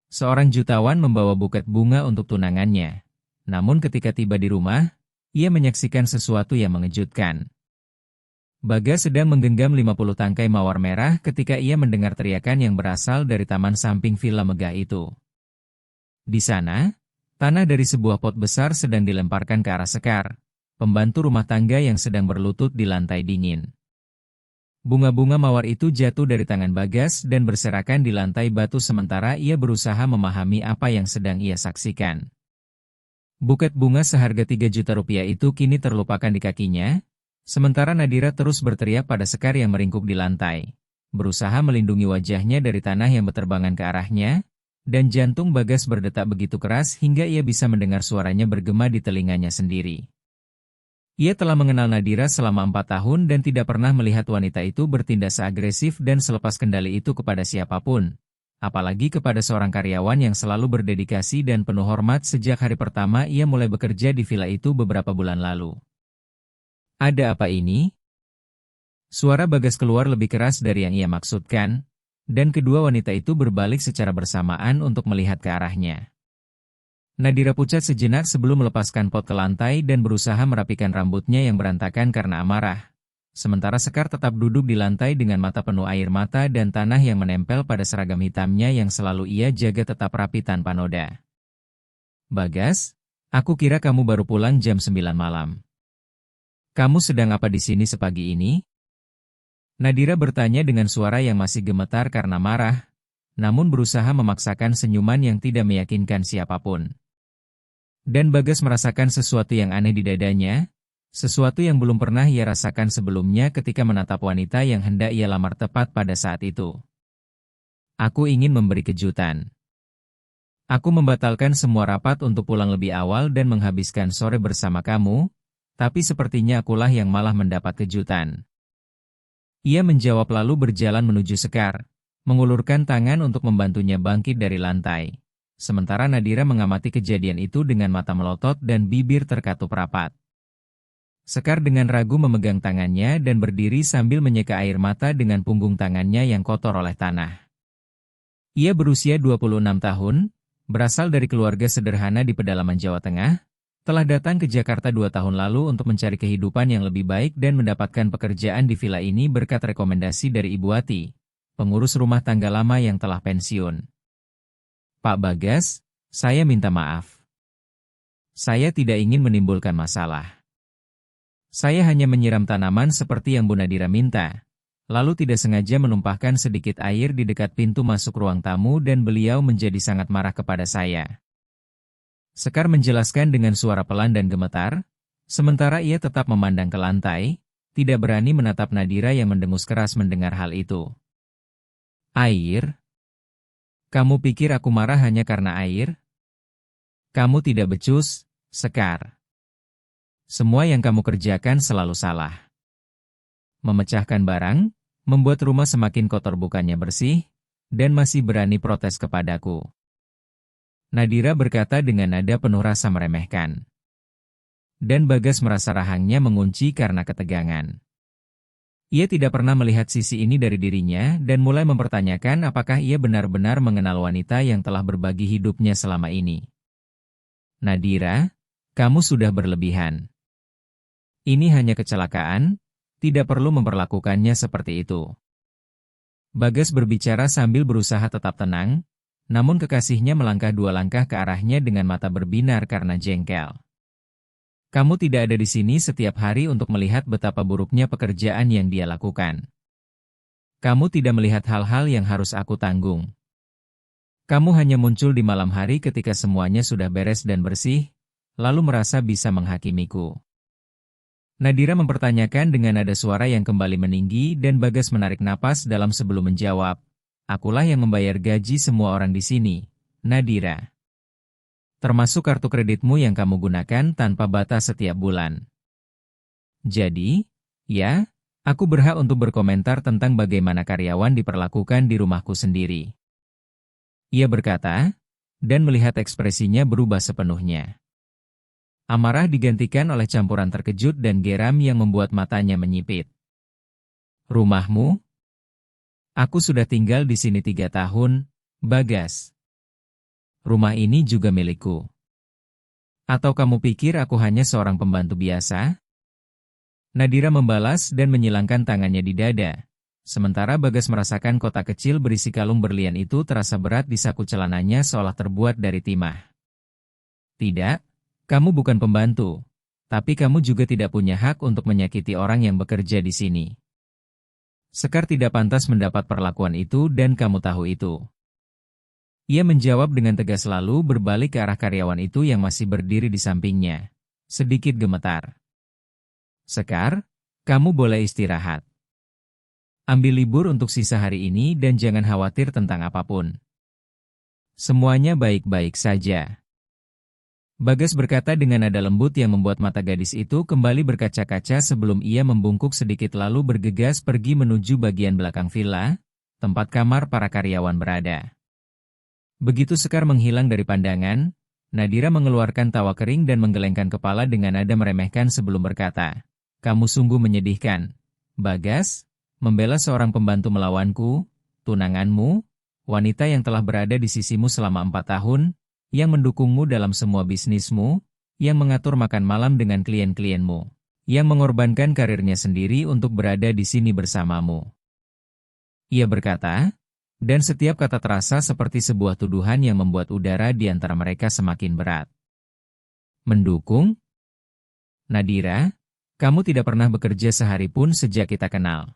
Seorang jutawan membawa buket bunga untuk tunangannya. Namun ketika tiba di rumah, ia menyaksikan sesuatu yang mengejutkan. Bagas sedang menggenggam 50 tangkai mawar merah ketika ia mendengar teriakan yang berasal dari taman samping villa megah itu. Di sana, tanah dari sebuah pot besar sedang dilemparkan ke arah Sekar, pembantu rumah tangga yang sedang berlutut di lantai dingin. Bunga-bunga mawar itu jatuh dari tangan Bagas dan berserakan di lantai batu sementara ia berusaha memahami apa yang sedang ia saksikan. Buket bunga seharga 3 juta rupiah itu kini terlupakan di kakinya, sementara Nadira terus berteriak pada Sekar yang meringkuk di lantai, berusaha melindungi wajahnya dari tanah yang berterbangan ke arahnya, dan jantung Bagas berdetak begitu keras hingga ia bisa mendengar suaranya bergema di telinganya sendiri. Ia telah mengenal Nadira selama 4 tahun dan tidak pernah melihat wanita itu bertindak seagresif dan selepas kendali itu kepada siapapun, apalagi kepada seorang karyawan yang selalu berdedikasi dan penuh hormat sejak hari pertama ia mulai bekerja di villa itu beberapa bulan lalu. Ada apa ini? Suara Bagas keluar lebih keras dari yang ia maksudkan, dan kedua wanita itu berbalik secara bersamaan untuk melihat ke arahnya. Nadira pucat sejenak sebelum melepaskan pot ke lantai dan berusaha merapikan rambutnya yang berantakan karena amarah. Sementara Sekar tetap duduk di lantai dengan mata penuh air mata dan tanah yang menempel pada seragam hitamnya yang selalu ia jaga tetap rapi tanpa noda. Bagas, aku kira kamu baru pulang jam 9 malam. Kamu sedang apa di sini sepagi ini? Nadira bertanya dengan suara yang masih gemetar karena marah, namun berusaha memaksakan senyuman yang tidak meyakinkan siapapun. Dan Bagas merasakan sesuatu yang aneh di dadanya, sesuatu yang belum pernah ia rasakan sebelumnya ketika menatap wanita yang hendak ia lamar tepat pada saat itu. Aku ingin memberi kejutan. Aku membatalkan semua rapat untuk pulang lebih awal dan menghabiskan sore bersama kamu, tapi sepertinya akulah yang malah mendapat kejutan. Ia menjawab lalu berjalan menuju Sekar, mengulurkan tangan untuk membantunya bangkit dari lantai. Sementara Nadira mengamati kejadian itu dengan mata melotot dan bibir terkatup rapat. Sekar dengan ragu memegang tangannya dan berdiri sambil menyeka air mata dengan punggung tangannya yang kotor oleh tanah. Ia berusia 26 tahun, berasal dari keluarga sederhana di pedalaman Jawa Tengah, telah datang ke Jakarta 2 tahun lalu untuk mencari kehidupan yang lebih baik dan mendapatkan pekerjaan di villa ini berkat rekomendasi dari Ibu Ati, pengurus rumah tangga lama yang telah pensiun. Pak Bagas, saya minta maaf. Saya tidak ingin menimbulkan masalah. Saya hanya menyiram tanaman seperti yang Bu Nadira minta, lalu tidak sengaja menumpahkan sedikit air di dekat pintu masuk ruang tamu dan beliau menjadi sangat marah kepada saya. Sekar menjelaskan dengan suara pelan dan gemetar, sementara ia tetap memandang ke lantai, tidak berani menatap Nadira yang mendengus keras mendengar hal itu. Air? Kamu pikir aku marah hanya karena air? Kamu tidak becus, Sekar. Semua yang kamu kerjakan selalu salah. Memecahkan barang, membuat rumah semakin kotor bukannya bersih, dan masih berani protes kepadaku. Nadira berkata dengan nada penuh rasa meremehkan. Dan Bagas merasa rahangnya mengunci karena ketegangan. Ia tidak pernah melihat sisi ini dari dirinya dan mulai mempertanyakan apakah ia benar-benar mengenal wanita yang telah berbagi hidupnya selama ini. Nadira, kamu sudah berlebihan. Ini hanya kecelakaan, tidak perlu memperlakukannya seperti itu. Bagas berbicara sambil berusaha tetap tenang, namun kekasihnya melangkah 2 langkah ke arahnya dengan mata berbinar karena jengkel. Kamu tidak ada di sini setiap hari untuk melihat betapa buruknya pekerjaan yang dia lakukan. Kamu tidak melihat hal-hal yang harus aku tanggung. Kamu hanya muncul di malam hari ketika semuanya sudah beres dan bersih, lalu merasa bisa menghakimiku. Nadira mempertanyakan dengan nada suara yang kembali meninggi dan Bagas menarik napas dalam sebelum menjawab. Akulah yang membayar gaji semua orang di sini, Nadira. Termasuk kartu kreditmu yang kamu gunakan tanpa batas setiap bulan. Jadi, ya, aku berhak untuk berkomentar tentang bagaimana karyawan diperlakukan di rumahku sendiri. Ia berkata, dan melihat ekspresinya berubah sepenuhnya. Amarah digantikan oleh campuran terkejut dan geram yang membuat matanya menyipit. Rumahmu? Aku sudah tinggal di sini 3 tahun, Bagas. Rumah ini juga milikku. Atau kamu pikir aku hanya seorang pembantu biasa? Nadira membalas dan menyilangkan tangannya di dada. Sementara Bagas merasakan kotak kecil berisi kalung berlian itu terasa berat di saku celananya seolah terbuat dari timah. Tidak, kamu bukan pembantu. Tapi kamu juga tidak punya hak untuk menyakiti orang yang bekerja di sini. Sekar tidak pantas mendapat perlakuan itu dan kamu tahu itu. Ia menjawab dengan tegas lalu berbalik ke arah karyawan itu yang masih berdiri di sampingnya. Sedikit gemetar. Sekar, kamu boleh istirahat. Ambil libur untuk sisa hari ini dan jangan khawatir tentang apapun. Semuanya baik-baik saja. Bagas berkata dengan nada lembut yang membuat mata gadis itu kembali berkaca-kaca sebelum ia membungkuk sedikit lalu bergegas pergi menuju bagian belakang villa, tempat kamar para karyawan berada. Begitu Sekar menghilang dari pandangan, Nadira mengeluarkan tawa kering dan menggelengkan kepala dengan nada meremehkan sebelum berkata, "Kamu sungguh menyedihkan. Bagas, membela seorang pembantu melawanku, tunanganmu, wanita yang telah berada di sisimu selama 4 tahun, yang mendukungmu dalam semua bisnismu, yang mengatur makan malam dengan klien-klienmu, yang mengorbankan karirnya sendiri untuk berada di sini bersamamu." Ia berkata, dan setiap kata terasa seperti sebuah tuduhan yang membuat udara di antara mereka semakin berat. Mendukung? Nadira, kamu tidak pernah bekerja sehari pun sejak kita kenal.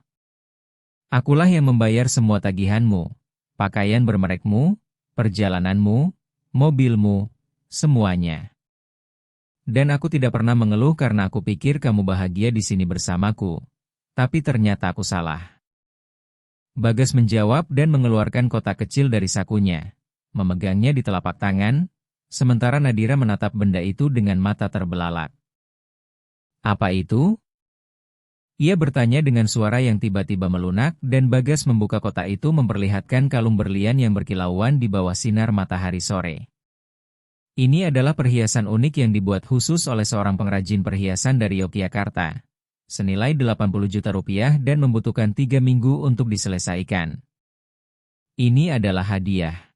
Akulah yang membayar semua tagihanmu, pakaian bermerekmu, perjalananmu, mobilmu, semuanya. Dan aku tidak pernah mengeluh karena aku pikir kamu bahagia di sini bersamaku. Tapi ternyata aku salah. Bagas menjawab dan mengeluarkan kotak kecil dari sakunya, memegangnya di telapak tangan, sementara Nadira menatap benda itu dengan mata terbelalak. Apa itu? Ia bertanya dengan suara yang tiba-tiba melunak dan Bagas membuka kotak itu memperlihatkan kalung berlian yang berkilauan di bawah sinar matahari sore. Ini adalah perhiasan unik yang dibuat khusus oleh seorang pengrajin perhiasan dari Yogyakarta. Senilai 80 juta rupiah dan membutuhkan 3 minggu untuk diselesaikan. Ini adalah hadiah.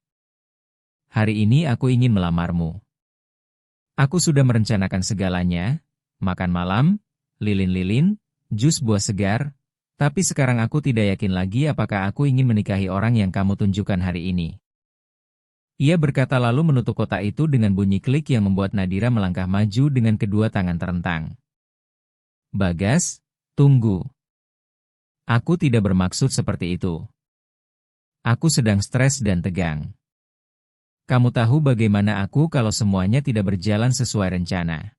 Hari ini aku ingin melamarmu. Aku sudah merencanakan segalanya, makan malam, lilin-lilin, jus buah segar, tapi sekarang aku tidak yakin lagi apakah aku ingin menikahi orang yang kamu tunjukkan hari ini. Ia berkata lalu menutup kotak itu dengan bunyi klik yang membuat Nadira melangkah maju dengan kedua tangan terentang. Bagas, tunggu. Aku tidak bermaksud seperti itu. Aku sedang stres dan tegang. Kamu tahu bagaimana aku kalau semuanya tidak berjalan sesuai rencana.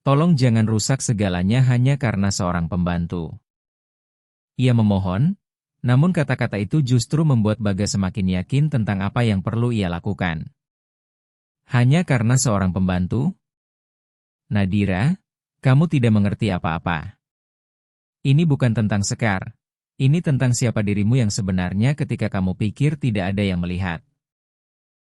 Tolong jangan rusak segalanya hanya karena seorang pembantu. Ia memohon, namun kata-kata itu justru membuat Bagas semakin yakin tentang apa yang perlu ia lakukan. Hanya karena seorang pembantu? Nadira, kamu tidak mengerti apa-apa. Ini bukan tentang Sekar. Ini tentang siapa dirimu yang sebenarnya ketika kamu pikir tidak ada yang melihat.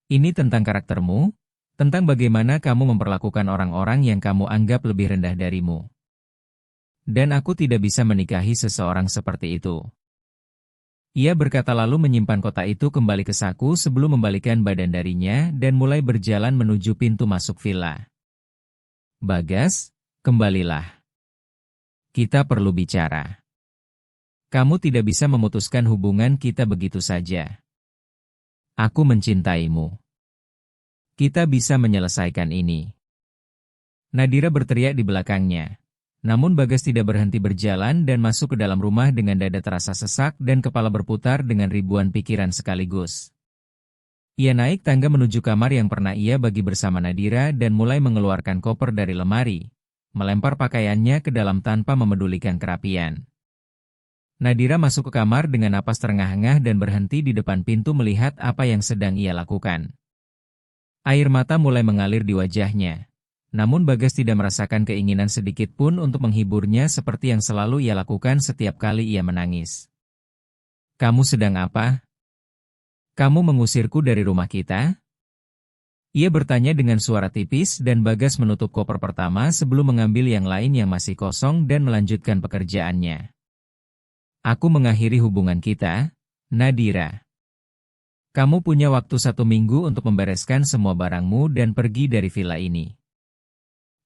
Ini tentang karaktermu, tentang bagaimana kamu memperlakukan orang-orang yang kamu anggap lebih rendah darimu. Dan aku tidak bisa menikahi seseorang seperti itu. Ia berkata lalu menyimpan kotak itu kembali ke saku sebelum membalikkan badan darinya dan mulai berjalan menuju pintu masuk villa. Bagas, kembalilah. Kita perlu bicara. Kamu tidak bisa memutuskan hubungan kita begitu saja. Aku mencintaimu. Kita bisa menyelesaikan ini. Nadira berteriak di belakangnya. Namun Bagas tidak berhenti berjalan dan masuk ke dalam rumah dengan dada terasa sesak dan kepala berputar dengan ribuan pikiran sekaligus. Ia naik tangga menuju kamar yang pernah ia bagi bersama Nadira dan mulai mengeluarkan koper dari lemari. Melempar pakaiannya ke dalam tanpa memedulikan kerapian. Nadira masuk ke kamar dengan napas terengah-engah dan berhenti di depan pintu melihat apa yang sedang ia lakukan. Air mata mulai mengalir di wajahnya. Namun Bagas tidak merasakan keinginan sedikit pun untuk menghiburnya seperti yang selalu ia lakukan setiap kali ia menangis. Kamu sedang apa? Kamu mengusirku dari rumah kita? Ia bertanya dengan suara tipis dan Bagas menutup koper pertama sebelum mengambil yang lain yang masih kosong dan melanjutkan pekerjaannya. Aku mengakhiri hubungan kita, Nadira. Kamu punya waktu 1 minggu untuk membereskan semua barangmu dan pergi dari villa ini.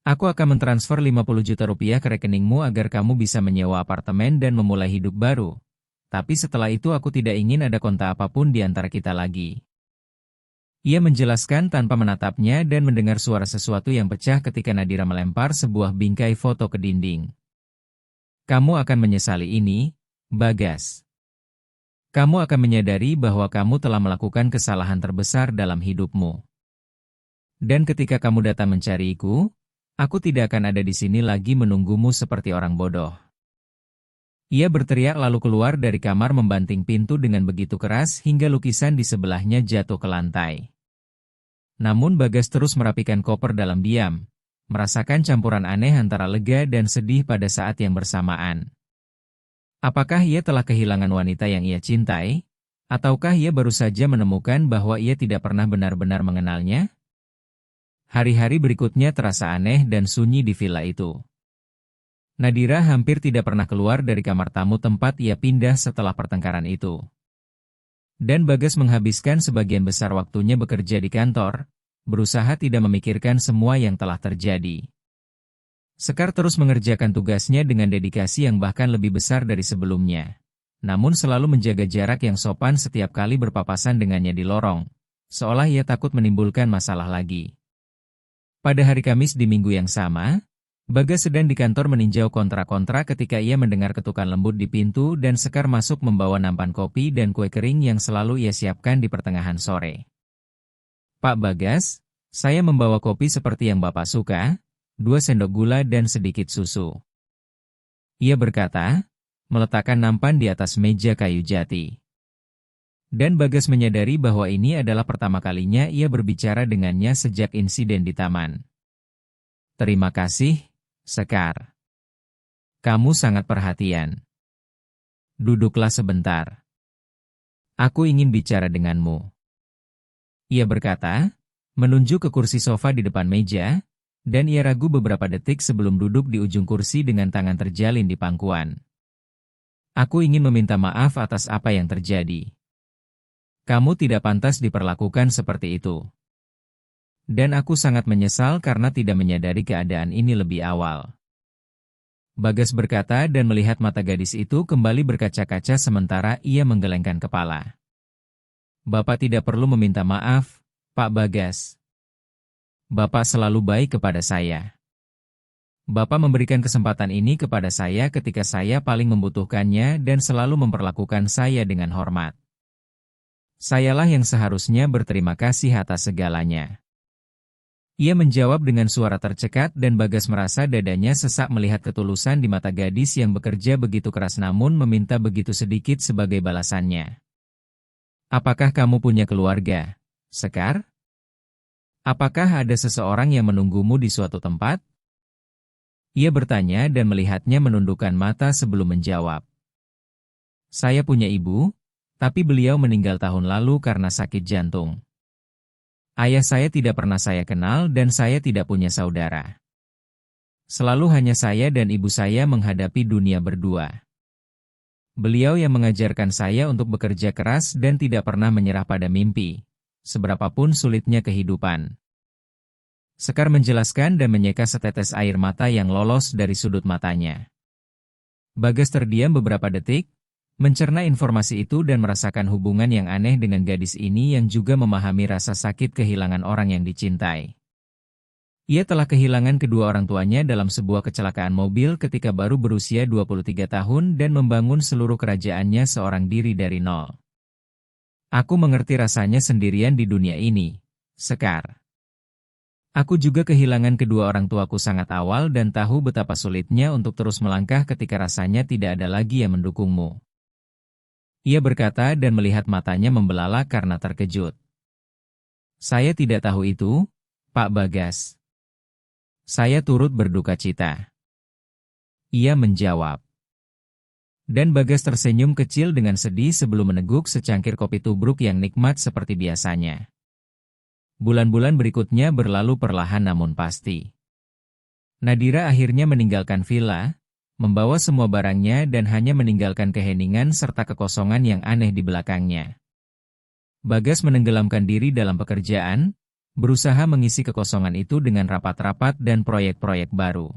Aku akan mentransfer 50 juta rupiah ke rekeningmu agar kamu bisa menyewa apartemen dan memulai hidup baru. Tapi setelah itu aku tidak ingin ada kontak apapun di antara kita lagi. Ia menjelaskan tanpa menatapnya dan mendengar suara sesuatu yang pecah ketika Nadira melempar sebuah bingkai foto ke dinding. Kamu akan menyesali ini, Bagas. Kamu akan menyadari bahwa kamu telah melakukan kesalahan terbesar dalam hidupmu. Dan ketika kamu datang mencariku, aku tidak akan ada di sini lagi menunggumu seperti orang bodoh. Ia berteriak lalu keluar dari kamar membanting pintu dengan begitu keras hingga lukisan di sebelahnya jatuh ke lantai. Namun Bagas terus merapikan koper dalam diam, merasakan campuran aneh antara lega dan sedih pada saat yang bersamaan. Apakah ia telah kehilangan wanita yang ia cintai? Ataukah ia baru saja menemukan bahwa ia tidak pernah benar-benar mengenalnya? Hari-hari berikutnya terasa aneh dan sunyi di villa itu. Nadira hampir tidak pernah keluar dari kamar tamu tempat ia pindah setelah pertengkaran itu. Dan Bagas menghabiskan sebagian besar waktunya bekerja di kantor, berusaha tidak memikirkan semua yang telah terjadi. Sekar terus mengerjakan tugasnya dengan dedikasi yang bahkan lebih besar dari sebelumnya. Namun selalu menjaga jarak yang sopan setiap kali berpapasan dengannya di lorong, seolah ia takut menimbulkan masalah lagi. Pada hari Kamis di minggu yang sama, Bagas sedang di kantor meninjau kontrak-kontrak ketika ia mendengar ketukan lembut di pintu dan Sekar masuk membawa nampan kopi dan kue kering yang selalu ia siapkan di pertengahan sore. Pak Bagas, saya membawa kopi seperti yang Bapak suka, 2 sendok gula dan sedikit susu. Ia berkata, meletakkan nampan di atas meja kayu jati. Dan Bagas menyadari bahwa ini adalah pertama kalinya ia berbicara dengannya sejak insiden di taman. Terima kasih, Sekar. Kamu sangat perhatian. Duduklah sebentar. Aku ingin bicara denganmu. Ia berkata, menunjuk ke kursi sofa di depan meja, dan ia ragu beberapa detik sebelum duduk di ujung kursi dengan tangan terjalin di pangkuan. Aku ingin meminta maaf atas apa yang terjadi. Kamu tidak pantas diperlakukan seperti itu. Dan aku sangat menyesal karena tidak menyadari keadaan ini lebih awal. Bagas berkata dan melihat mata gadis itu kembali berkaca-kaca sementara ia menggelengkan kepala. Bapak tidak perlu meminta maaf, Pak Bagas. Bapak selalu baik kepada saya. Bapak memberikan kesempatan ini kepada saya ketika saya paling membutuhkannya dan selalu memperlakukan saya dengan hormat. Sayalah yang seharusnya berterima kasih atas segalanya. Ia menjawab dengan suara tercekat dan Bagas merasa dadanya sesak melihat ketulusan di mata gadis yang bekerja begitu keras namun meminta begitu sedikit sebagai balasannya. Apakah kamu punya keluarga, Sekar? Apakah ada seseorang yang menunggumu di suatu tempat? Ia bertanya dan melihatnya menundukkan mata sebelum menjawab. Saya punya ibu, tapi beliau meninggal tahun lalu karena sakit jantung. Ayah saya tidak pernah saya kenal dan saya tidak punya saudara. Selalu hanya saya dan ibu saya menghadapi dunia berdua. Beliau yang mengajarkan saya untuk bekerja keras dan tidak pernah menyerah pada mimpi, seberapapun sulitnya kehidupan. Sekar menjelaskan dan menyeka setetes air mata yang lolos dari sudut matanya. Bagas terdiam beberapa detik, mencerna informasi itu dan merasakan hubungan yang aneh dengan gadis ini yang juga memahami rasa sakit kehilangan orang yang dicintai. Ia telah kehilangan kedua orang tuanya dalam sebuah kecelakaan mobil ketika baru berusia 23 tahun dan membangun seluruh kerajaannya seorang diri dari nol. Aku mengerti rasanya sendirian di dunia ini, Sekar. Aku juga kehilangan kedua orang tuaku sangat awal dan tahu betapa sulitnya untuk terus melangkah ketika rasanya tidak ada lagi yang mendukungmu. Ia berkata dan melihat matanya membelalak karena terkejut. Saya tidak tahu itu, Pak Bagas. Saya turut berduka cita. Ia menjawab. Dan Bagas tersenyum kecil dengan sedih sebelum meneguk secangkir kopi tubruk yang nikmat seperti biasanya. Bulan-bulan berikutnya berlalu perlahan namun pasti. Nadira akhirnya meninggalkan villa, membawa semua barangnya dan hanya meninggalkan keheningan serta kekosongan yang aneh di belakangnya. Bagas menenggelamkan diri dalam pekerjaan, berusaha mengisi kekosongan itu dengan rapat-rapat dan proyek-proyek baru.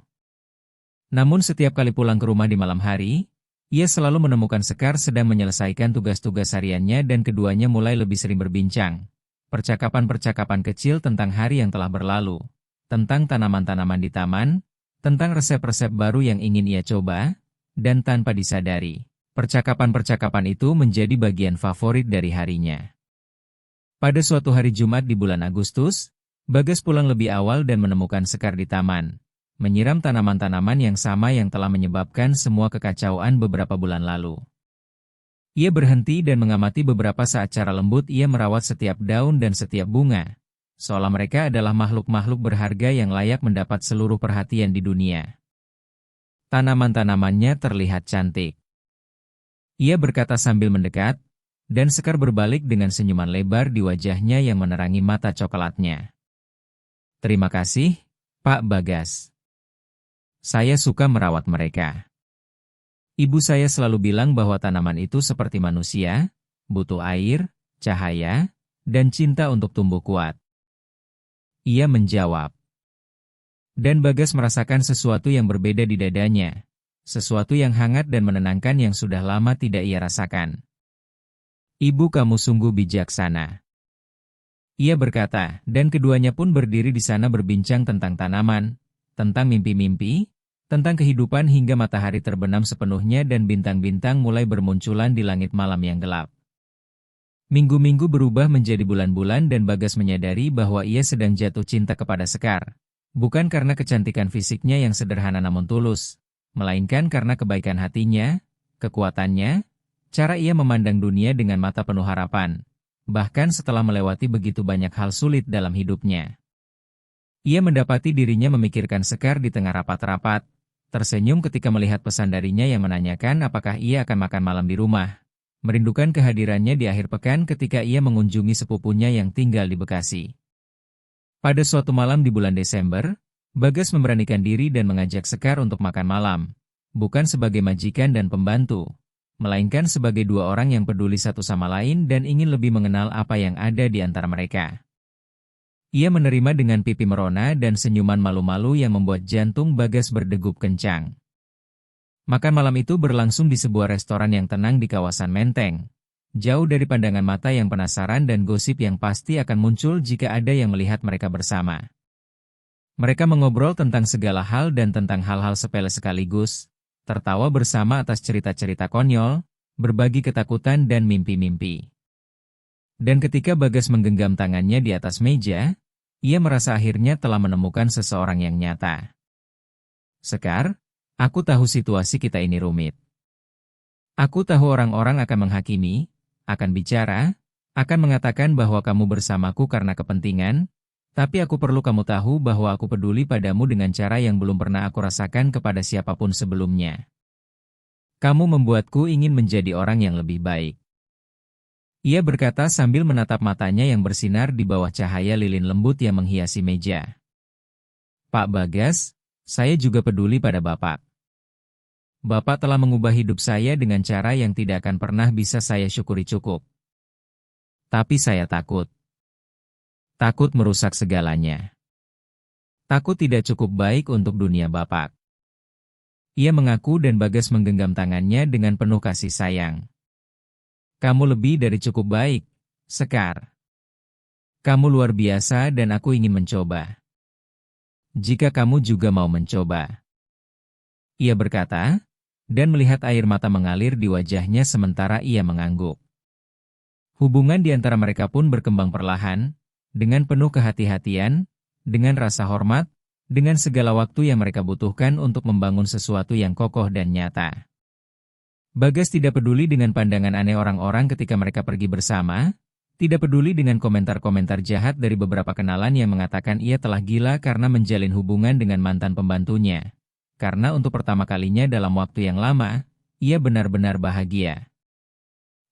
Namun setiap kali pulang ke rumah di malam hari, ia selalu menemukan Sekar sedang menyelesaikan tugas-tugas hariannya dan keduanya mulai lebih sering berbincang. Percakapan-percakapan kecil tentang hari yang telah berlalu, tentang tanaman-tanaman di taman, tentang resep-resep baru yang ingin ia coba, dan tanpa disadari, percakapan-percakapan itu menjadi bagian favorit dari harinya. Pada suatu hari Jumat di bulan Agustus, Bagas pulang lebih awal dan menemukan Sekar di taman, menyiram tanaman-tanaman yang sama yang telah menyebabkan semua kekacauan beberapa bulan lalu. Ia berhenti dan mengamati beberapa saat cara lembut ia merawat setiap daun dan setiap bunga, seolah mereka adalah makhluk-makhluk berharga yang layak mendapat seluruh perhatian di dunia. Tanaman-tanamannya terlihat cantik. Ia berkata sambil mendekat, dan Sekar berbalik dengan senyuman lebar di wajahnya yang menerangi mata coklatnya. Terima kasih, Pak Bagas. Saya suka merawat mereka. Ibu saya selalu bilang bahwa tanaman itu seperti manusia, butuh air, cahaya, dan cinta untuk tumbuh kuat. Ia menjawab. Dan Bagas merasakan sesuatu yang berbeda di dadanya, sesuatu yang hangat dan menenangkan yang sudah lama tidak ia rasakan. Ibu, kamu sungguh bijaksana. Ia berkata, dan keduanya pun berdiri di sana berbincang tentang tanaman, tentang mimpi-mimpi, tentang kehidupan hingga matahari terbenam sepenuhnya dan bintang-bintang mulai bermunculan di langit malam yang gelap. Minggu-minggu berubah menjadi bulan-bulan dan Bagas menyadari bahwa ia sedang jatuh cinta kepada Sekar. Bukan karena kecantikan fisiknya yang sederhana namun tulus, melainkan karena kebaikan hatinya, kekuatannya, cara ia memandang dunia dengan mata penuh harapan, bahkan setelah melewati begitu banyak hal sulit dalam hidupnya. Ia mendapati dirinya memikirkan Sekar di tengah rapat-rapat, tersenyum ketika melihat pesan darinya yang menanyakan apakah ia akan makan malam di rumah, merindukan kehadirannya di akhir pekan ketika ia mengunjungi sepupunya yang tinggal di Bekasi. Pada suatu malam di bulan Desember, Bagas memberanikan diri dan mengajak Sekar untuk makan malam, bukan sebagai majikan dan pembantu, melainkan sebagai dua orang yang peduli satu sama lain dan ingin lebih mengenal apa yang ada di antara mereka. Ia menerima dengan pipi merona dan senyuman malu-malu yang membuat jantung Bagas berdegup kencang. Makan malam itu berlangsung di sebuah restoran yang tenang di kawasan Menteng, jauh dari pandangan mata yang penasaran dan gosip yang pasti akan muncul jika ada yang melihat mereka bersama. Mereka mengobrol tentang segala hal dan tentang hal-hal sepele sekaligus, tertawa bersama atas cerita-cerita konyol, berbagi ketakutan dan mimpi-mimpi. Dan ketika Bagas menggenggam tangannya di atas meja, ia merasa akhirnya telah menemukan seseorang yang nyata. Sekar, aku tahu situasi kita ini rumit. Aku tahu orang-orang akan menghakimi, akan bicara, akan mengatakan bahwa kamu bersamaku karena kepentingan, tapi aku perlu kamu tahu bahwa aku peduli padamu dengan cara yang belum pernah aku rasakan kepada siapapun sebelumnya. Kamu membuatku ingin menjadi orang yang lebih baik. Ia berkata sambil menatap matanya yang bersinar di bawah cahaya lilin lembut yang menghiasi meja. Pak Bagas, saya juga peduli pada Bapak. Bapak telah mengubah hidup saya dengan cara yang tidak akan pernah bisa saya syukuri cukup. Tapi saya takut. Takut merusak segalanya. Takut tidak cukup baik untuk dunia Bapak. Ia mengaku dan Bagas menggenggam tangannya dengan penuh kasih sayang. Kamu lebih dari cukup baik, Sekar. Kamu luar biasa dan aku ingin mencoba. Jika kamu juga mau mencoba. Ia berkata, dan melihat air mata mengalir di wajahnya sementara ia mengangguk. Hubungan di antara mereka pun berkembang perlahan, dengan penuh kehati-hatian, dengan rasa hormat, dengan segala waktu yang mereka butuhkan untuk membangun sesuatu yang kokoh dan nyata. Bagas tidak peduli dengan pandangan aneh orang-orang ketika mereka pergi bersama, tidak peduli dengan komentar-komentar jahat dari beberapa kenalan yang mengatakan ia telah gila karena menjalin hubungan dengan mantan pembantunya. Karena untuk pertama kalinya dalam waktu yang lama, ia benar-benar bahagia.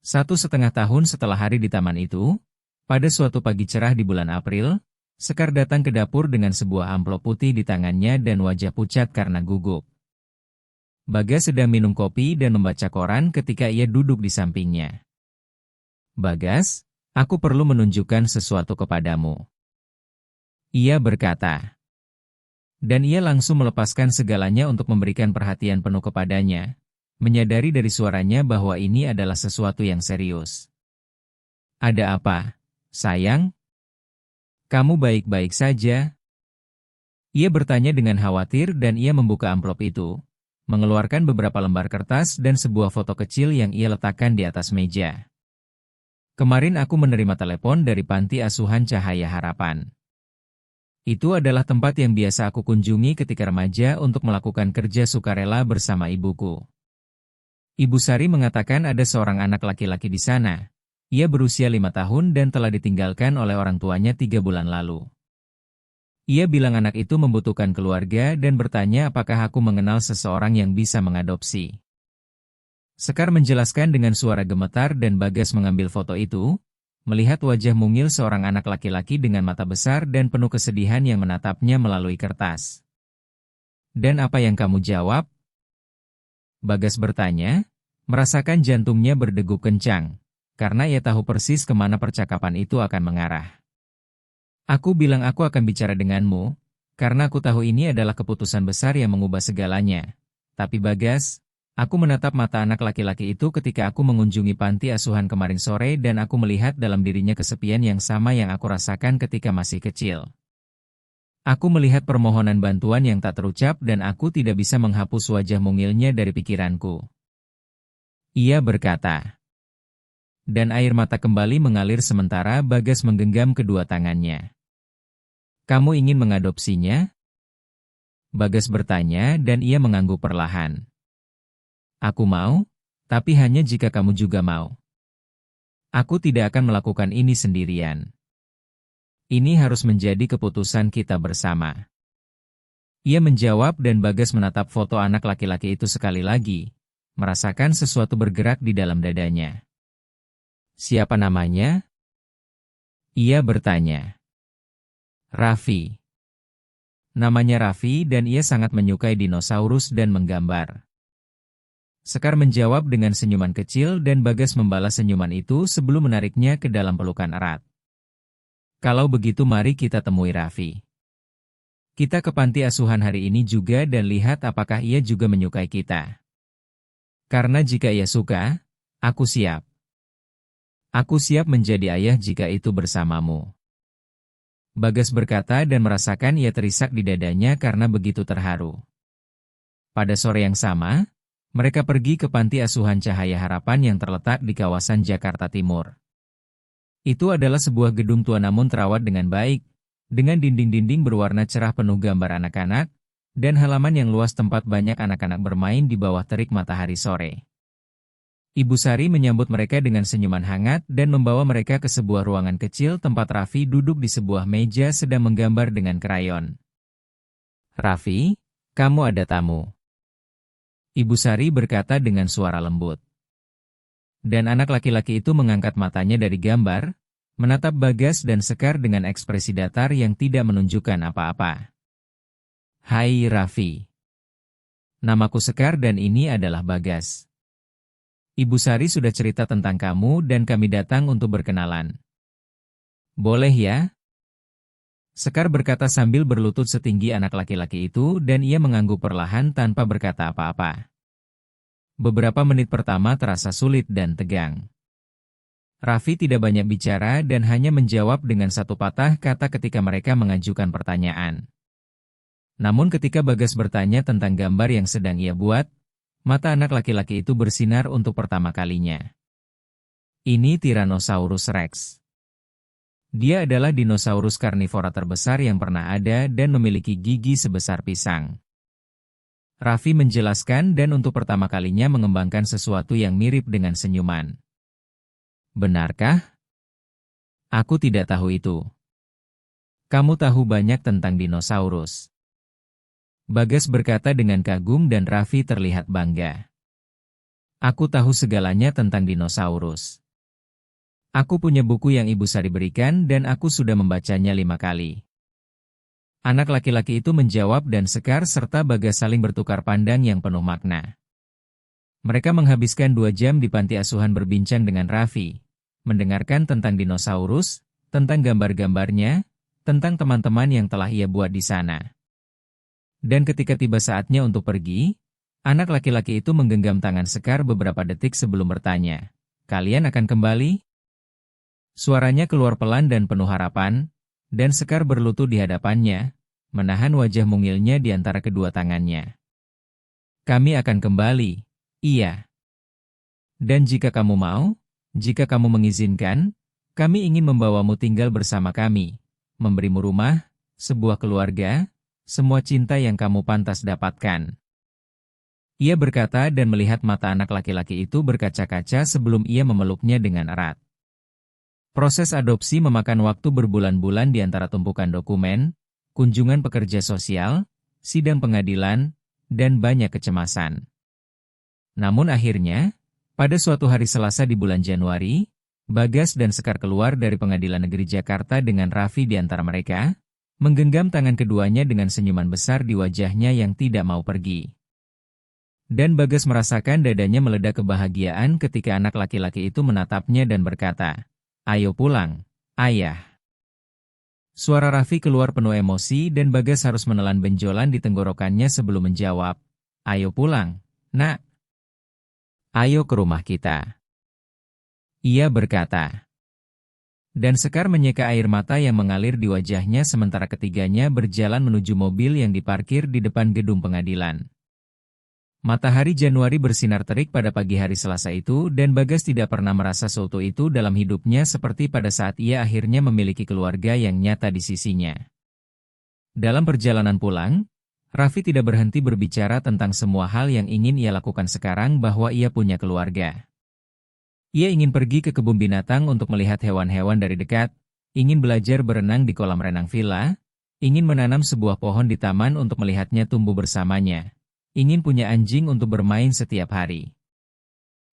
1,5 tahun setelah hari di taman itu, pada suatu pagi cerah di bulan April, Sekar datang ke dapur dengan sebuah amplop putih di tangannya dan wajah pucat karena gugup. Bagas sedang minum kopi dan membaca koran ketika ia duduk di sampingnya. Bagas, Aku perlu menunjukkan sesuatu kepadamu. Ia berkata. Dan ia langsung melepaskan segalanya untuk memberikan perhatian penuh kepadanya, menyadari dari suaranya bahwa ini adalah sesuatu yang serius. Ada apa, sayang? Kamu baik-baik saja? Ia bertanya dengan khawatir dan ia membuka amplop itu, mengeluarkan beberapa lembar kertas dan sebuah foto kecil yang ia letakkan di atas meja. Kemarin aku menerima telepon dari Panti Asuhan Cahaya Harapan. Itu adalah tempat yang biasa aku kunjungi ketika remaja untuk melakukan kerja sukarela bersama ibuku. Ibu Sari mengatakan ada seorang anak laki-laki di sana. Ia berusia 5 tahun dan telah ditinggalkan oleh orang tuanya 3 bulan lalu. Ia bilang anak itu membutuhkan keluarga dan bertanya apakah aku mengenal seseorang yang bisa mengadopsi. Sekar menjelaskan dengan suara gemetar dan Bagas mengambil foto itu, melihat wajah mungil seorang anak laki-laki dengan mata besar dan penuh kesedihan yang menatapnya melalui kertas. Dan apa yang kamu jawab? Bagas bertanya, merasakan jantungnya berdegup kencang, karena ia tahu persis kemana percakapan itu akan mengarah. Aku bilang aku akan bicara denganmu, karena aku tahu ini adalah keputusan besar yang mengubah segalanya. Tapi Bagas, aku menatap mata anak laki-laki itu ketika aku mengunjungi panti asuhan kemarin sore dan aku melihat dalam dirinya kesepian yang sama yang aku rasakan ketika masih kecil. Aku melihat permohonan bantuan yang tak terucap dan aku tidak bisa menghapus wajah mungilnya dari pikiranku. Ia berkata. Dan air mata kembali mengalir sementara Bagas menggenggam kedua tangannya. Kamu ingin mengadopsinya? Bagas bertanya dan ia mengangguk perlahan. Aku mau, tapi hanya jika kamu juga mau. Aku tidak akan melakukan ini sendirian. Ini harus menjadi keputusan kita bersama. Ia menjawab dan Bagas menatap foto anak laki-laki itu sekali lagi, merasakan sesuatu bergerak di dalam dadanya. Siapa namanya? Ia bertanya. Raffi. Namanya Raffi dan ia sangat menyukai dinosaurus dan menggambar. Sekar menjawab dengan senyuman kecil dan Bagas membalas senyuman itu sebelum menariknya ke dalam pelukan erat. Kalau begitu mari kita temui Raffi. Kita ke panti asuhan hari ini juga dan lihat apakah ia juga menyukai kita. Karena jika ia suka, aku siap. Aku siap menjadi ayah jika itu bersamamu. Bagas berkata dan merasakan ia terisak di dadanya karena begitu terharu. Pada sore yang sama, mereka pergi ke panti asuhan Cahaya Harapan yang terletak di kawasan Jakarta Timur. Itu adalah sebuah gedung tua namun terawat dengan baik, dengan dinding-dinding berwarna cerah penuh gambar anak-anak, dan halaman yang luas tempat banyak anak-anak bermain di bawah terik matahari sore. Ibu Sari menyambut mereka dengan senyuman hangat dan membawa mereka ke sebuah ruangan kecil tempat Raffi duduk di sebuah meja sedang menggambar dengan krayon. Raffi, kamu ada tamu. Ibu Sari berkata dengan suara lembut. Dan anak laki-laki itu mengangkat matanya dari gambar, menatap Bagas dan Sekar dengan ekspresi datar yang tidak menunjukkan apa-apa. Hai Raffi. Namaku Sekar dan ini adalah Bagas. Ibu Sari sudah cerita tentang kamu dan kami datang untuk berkenalan. Boleh ya? Sekar berkata sambil berlutut setinggi anak laki-laki itu dan ia mengangguk perlahan tanpa berkata apa-apa. Beberapa menit pertama terasa sulit dan tegang. Raffi tidak banyak bicara dan hanya menjawab dengan satu patah kata ketika mereka mengajukan pertanyaan. Namun ketika Bagas bertanya tentang gambar yang sedang ia buat, mata anak laki-laki itu bersinar untuk pertama kalinya. Ini Tyrannosaurus Rex. Dia adalah dinosaurus karnivora terbesar yang pernah ada dan memiliki gigi sebesar pisang. Raffi menjelaskan dan untuk pertama kalinya mengembangkan sesuatu yang mirip dengan senyuman. Benarkah? Aku tidak tahu itu. Kamu tahu banyak tentang dinosaurus. Bagas berkata dengan kagum dan Raffi terlihat bangga. Aku tahu segalanya tentang dinosaurus. Aku punya buku yang Ibu Sari berikan dan aku sudah membacanya 5 kali. Anak laki-laki itu menjawab dan Sekar serta Bagas saling bertukar pandang yang penuh makna. Mereka menghabiskan 2 jam di panti asuhan berbincang dengan Raffi, mendengarkan tentang dinosaurus, tentang gambar-gambarnya, tentang teman-teman yang telah ia buat di sana. Dan ketika tiba saatnya untuk pergi, anak laki-laki itu menggenggam tangan Sekar beberapa detik sebelum bertanya, "Kalian akan kembali?" Suaranya keluar pelan dan penuh harapan, dan Sekar berlutut di hadapannya, menahan wajah mungilnya di antara kedua tangannya. "Kami akan kembali, iya. Dan jika kamu mau, jika kamu mengizinkan, kami ingin membawamu tinggal bersama kami, memberimu rumah, sebuah keluarga, semua cinta yang kamu pantas dapatkan." Ia berkata dan melihat mata anak laki-laki itu berkaca-kaca sebelum ia memeluknya dengan erat. Proses adopsi memakan waktu berbulan-bulan di antara tumpukan dokumen, kunjungan pekerja sosial, sidang pengadilan, dan banyak kecemasan. Namun akhirnya, pada suatu hari Selasa di bulan Januari, Bagas dan Sekar keluar dari Pengadilan Negeri Jakarta dengan Raffi di antara mereka, menggenggam tangan keduanya dengan senyuman besar di wajahnya yang tidak mau pergi. Dan Bagas merasakan dadanya meledak kebahagiaan ketika anak laki-laki itu menatapnya dan berkata, "Ayo pulang, ayah." Suara Raffi keluar penuh emosi dan Bagas harus menelan benjolan di tenggorokannya sebelum menjawab, "Ayo pulang, nak. Ayo ke rumah kita." Ia berkata. Dan Sekar menyeka air mata yang mengalir di wajahnya sementara ketiganya berjalan menuju mobil yang diparkir di depan gedung pengadilan. Matahari Januari bersinar terik pada pagi hari Selasa itu dan Bagas tidak pernah merasa seutuh itu dalam hidupnya seperti pada saat ia akhirnya memiliki keluarga yang nyata di sisinya. Dalam perjalanan pulang, Raffi tidak berhenti berbicara tentang semua hal yang ingin ia lakukan sekarang bahwa ia punya keluarga. Ia ingin pergi ke kebun binatang untuk melihat hewan-hewan dari dekat, ingin belajar berenang di kolam renang villa, ingin menanam sebuah pohon di taman untuk melihatnya tumbuh bersamanya. Ingin punya anjing untuk bermain setiap hari.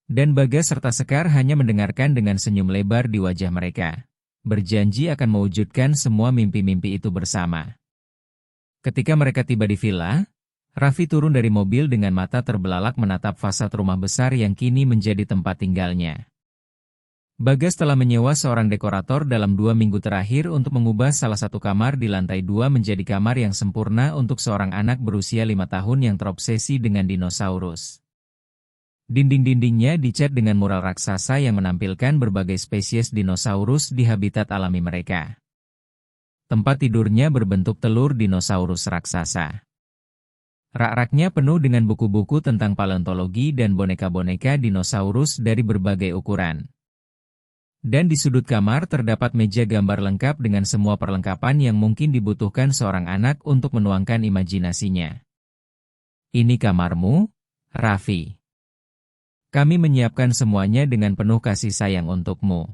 Dan Bagas serta Sekar hanya mendengarkan dengan senyum lebar di wajah mereka. Berjanji akan mewujudkan semua mimpi-mimpi itu bersama. Ketika mereka tiba di villa, Raffi turun dari mobil dengan mata terbelalak menatap fasad rumah besar yang kini menjadi tempat tinggalnya. Bagas telah menyewa seorang dekorator dalam 2 minggu terakhir untuk mengubah salah satu kamar di lantai 2 menjadi kamar yang sempurna untuk seorang anak berusia 5 tahun yang terobsesi dengan dinosaurus. Dinding-dindingnya dicat dengan mural raksasa yang menampilkan berbagai spesies dinosaurus di habitat alami mereka. Tempat tidurnya berbentuk telur dinosaurus raksasa. Rak-raknya penuh dengan buku-buku tentang paleontologi dan boneka-boneka dinosaurus dari berbagai ukuran. Dan di sudut kamar terdapat meja gambar lengkap dengan semua perlengkapan yang mungkin dibutuhkan seorang anak untuk menuangkan imajinasinya. "Ini kamarmu, Raffi. Kami menyiapkan semuanya dengan penuh kasih sayang untukmu."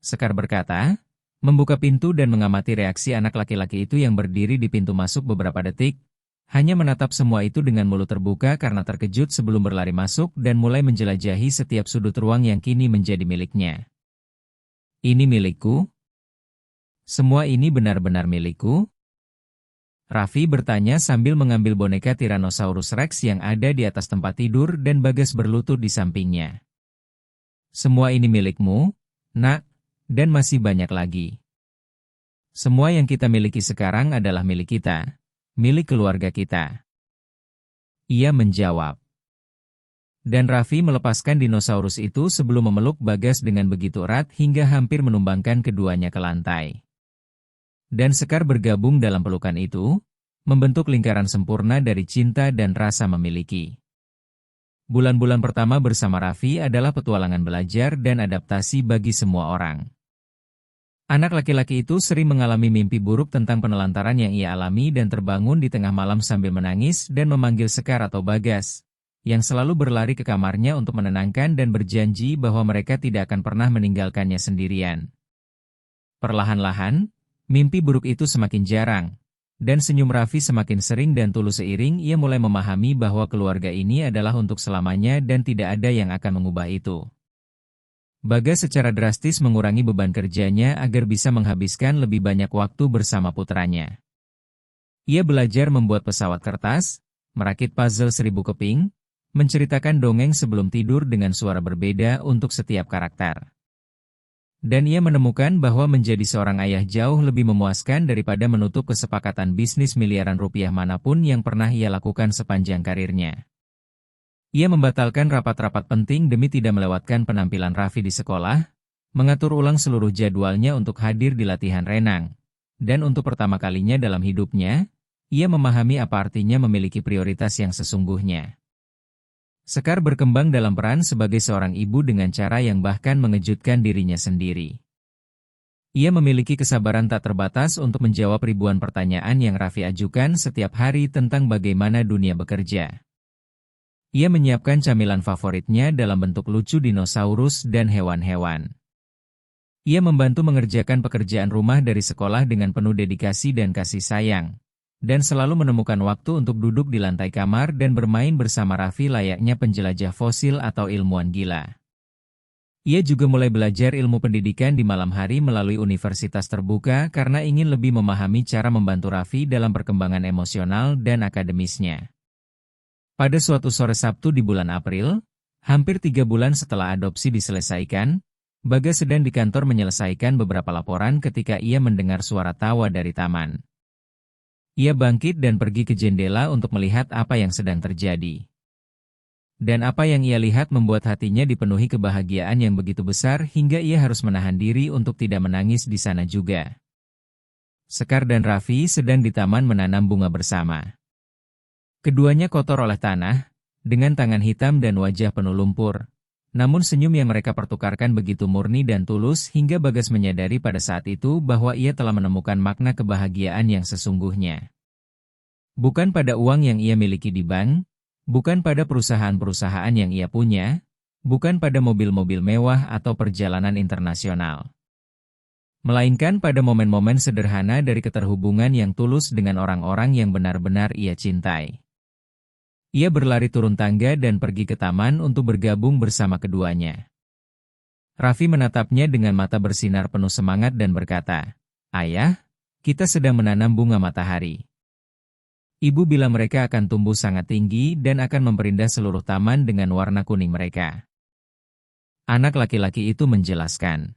Sekar berkata, membuka pintu dan mengamati reaksi anak laki-laki itu yang berdiri di pintu masuk beberapa detik, hanya menatap semua itu dengan mulut terbuka karena terkejut sebelum berlari masuk dan mulai menjelajahi setiap sudut ruang yang kini menjadi miliknya. "Ini milikku? Semua ini benar-benar milikku?" Raffi bertanya sambil mengambil boneka Tyrannosaurus Rex yang ada di atas tempat tidur dan Bagas berlutut di sampingnya. "Semua ini milikmu, nak, dan masih banyak lagi. Semua yang kita miliki sekarang adalah milik kita. Milik keluarga kita." Ia menjawab. Dan Raffi melepaskan dinosaurus itu sebelum memeluk Bagas dengan begitu erat hingga hampir menumbangkan keduanya ke lantai. Dan Sekar bergabung dalam pelukan itu, membentuk lingkaran sempurna dari cinta dan rasa memiliki. Bulan-bulan pertama bersama Raffi adalah petualangan belajar dan adaptasi bagi semua orang. Anak laki-laki itu sering mengalami mimpi buruk tentang penelantaran yang ia alami dan terbangun di tengah malam sambil menangis dan memanggil Sekar atau Bagas, yang selalu berlari ke kamarnya untuk menenangkan dan berjanji bahwa mereka tidak akan pernah meninggalkannya sendirian. Perlahan-lahan, mimpi buruk itu semakin jarang, dan senyum Raffi semakin sering dan tulus seiring ia mulai memahami bahwa keluarga ini adalah untuk selamanya dan tidak ada yang akan mengubah itu. Bagas secara drastis mengurangi beban kerjanya agar bisa menghabiskan lebih banyak waktu bersama putranya. Ia belajar membuat pesawat kertas, merakit puzzle 1000 keping, menceritakan dongeng sebelum tidur dengan suara berbeda untuk setiap karakter. Dan ia menemukan bahwa menjadi seorang ayah jauh lebih memuaskan daripada menutup kesepakatan bisnis miliaran rupiah manapun yang pernah ia lakukan sepanjang karirnya. Ia membatalkan rapat-rapat penting demi tidak melewatkan penampilan Raffi di sekolah, mengatur ulang seluruh jadwalnya untuk hadir di latihan renang. Dan untuk pertama kalinya dalam hidupnya, ia memahami apa artinya memiliki prioritas yang sesungguhnya. Sekar berkembang dalam peran sebagai seorang ibu dengan cara yang bahkan mengejutkan dirinya sendiri. Ia memiliki kesabaran tak terbatas untuk menjawab ribuan pertanyaan yang Raffi ajukan setiap hari tentang bagaimana dunia bekerja. Ia menyiapkan camilan favoritnya dalam bentuk lucu dinosaurus dan hewan-hewan. Ia membantu mengerjakan pekerjaan rumah dari sekolah dengan penuh dedikasi dan kasih sayang. Dan selalu menemukan waktu untuk duduk di lantai kamar dan bermain bersama Raffi layaknya penjelajah fosil atau ilmuwan gila. Ia juga mulai belajar ilmu pendidikan di malam hari melalui universitas terbuka karena ingin lebih memahami cara membantu Raffi dalam perkembangan emosional dan akademisnya. Pada suatu sore Sabtu di bulan April, hampir 3 bulan setelah adopsi diselesaikan, Bagas sedang di kantor menyelesaikan beberapa laporan ketika ia mendengar suara tawa dari taman. Ia bangkit dan pergi ke jendela untuk melihat apa yang sedang terjadi. Dan apa yang ia lihat membuat hatinya dipenuhi kebahagiaan yang begitu besar hingga ia harus menahan diri untuk tidak menangis di sana juga. Sekar dan Raffi sedang di taman menanam bunga bersama. Keduanya kotor oleh tanah, dengan tangan hitam dan wajah penuh lumpur. Namun senyum yang mereka pertukarkan begitu murni dan tulus hingga Bagas menyadari pada saat itu bahwa ia telah menemukan makna kebahagiaan yang sesungguhnya. Bukan pada uang yang ia miliki di bank, bukan pada perusahaan-perusahaan yang ia punya, bukan pada mobil-mobil mewah atau perjalanan internasional. Melainkan pada momen-momen sederhana dari keterhubungan yang tulus dengan orang-orang yang benar-benar ia cintai. Ia berlari turun tangga dan pergi ke taman untuk bergabung bersama keduanya. Raffi menatapnya dengan mata bersinar penuh semangat dan berkata, "Ayah, kita sedang menanam bunga matahari. Ibu bilang mereka akan tumbuh sangat tinggi dan akan memperindah seluruh taman dengan warna kuning mereka." Anak laki-laki itu menjelaskan.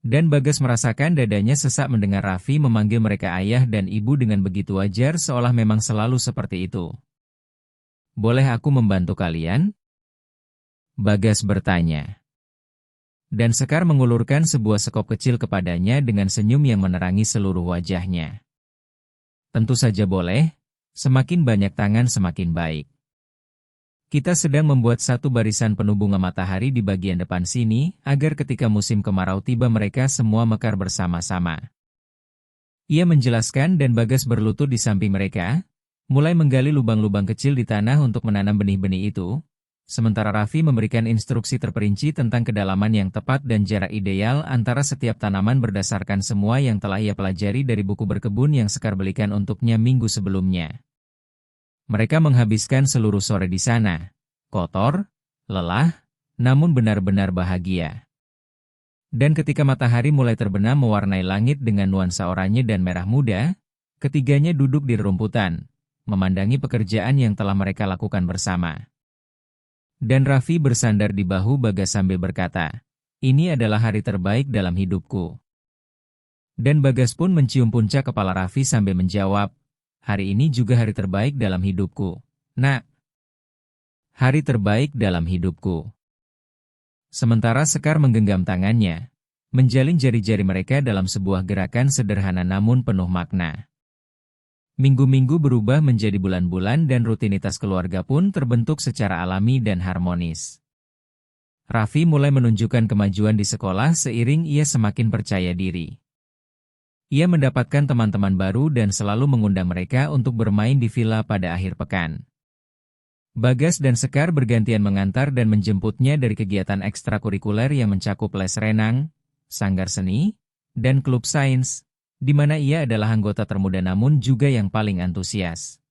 Dan Bagas merasakan dadanya sesak mendengar Raffi memanggil mereka ayah dan ibu dengan begitu wajar seolah memang selalu seperti itu. "Boleh aku membantu kalian?" Bagas bertanya. Dan Sekar mengulurkan sebuah sekop kecil kepadanya dengan senyum yang menerangi seluruh wajahnya. "Tentu saja boleh, semakin banyak tangan semakin baik. Kita sedang membuat satu barisan penuh bunga matahari di bagian depan sini, agar ketika musim kemarau tiba mereka semua mekar bersama-sama." Ia menjelaskan dan Bagas berlutut di samping mereka, mulai menggali lubang-lubang kecil di tanah untuk menanam benih-benih itu, sementara Raffi memberikan instruksi terperinci tentang kedalaman yang tepat dan jarak ideal antara setiap tanaman berdasarkan semua yang telah ia pelajari dari buku berkebun yang Sekar belikan untuknya minggu sebelumnya. Mereka menghabiskan seluruh sore di sana, kotor, lelah, namun benar-benar bahagia. Dan ketika matahari mulai terbenam mewarnai langit dengan nuansa oranye dan merah muda, ketiganya duduk di rumputan, memandangi pekerjaan yang telah mereka lakukan bersama. Dan Raffi bersandar di bahu Bagas sambil berkata, "Ini adalah hari terbaik dalam hidupku." Dan Bagas pun mencium puncak kepala Raffi sambil menjawab, "Hari ini juga hari terbaik dalam hidupku, Nak." Hari terbaik dalam hidupku. Sementara Sekar menggenggam tangannya, menjalin jari-jari mereka dalam sebuah gerakan sederhana namun penuh makna. Minggu-minggu berubah menjadi bulan-bulan dan rutinitas keluarga pun terbentuk secara alami dan harmonis. Raffi mulai menunjukkan kemajuan di sekolah seiring ia semakin percaya diri. Ia mendapatkan teman-teman baru dan selalu mengundang mereka untuk bermain di villa pada akhir pekan. Bagas dan Sekar bergantian mengantar dan menjemputnya dari kegiatan ekstrakurikuler yang mencakup les renang, sanggar seni, dan klub sains, di mana ia adalah anggota termuda namun juga yang paling antusias.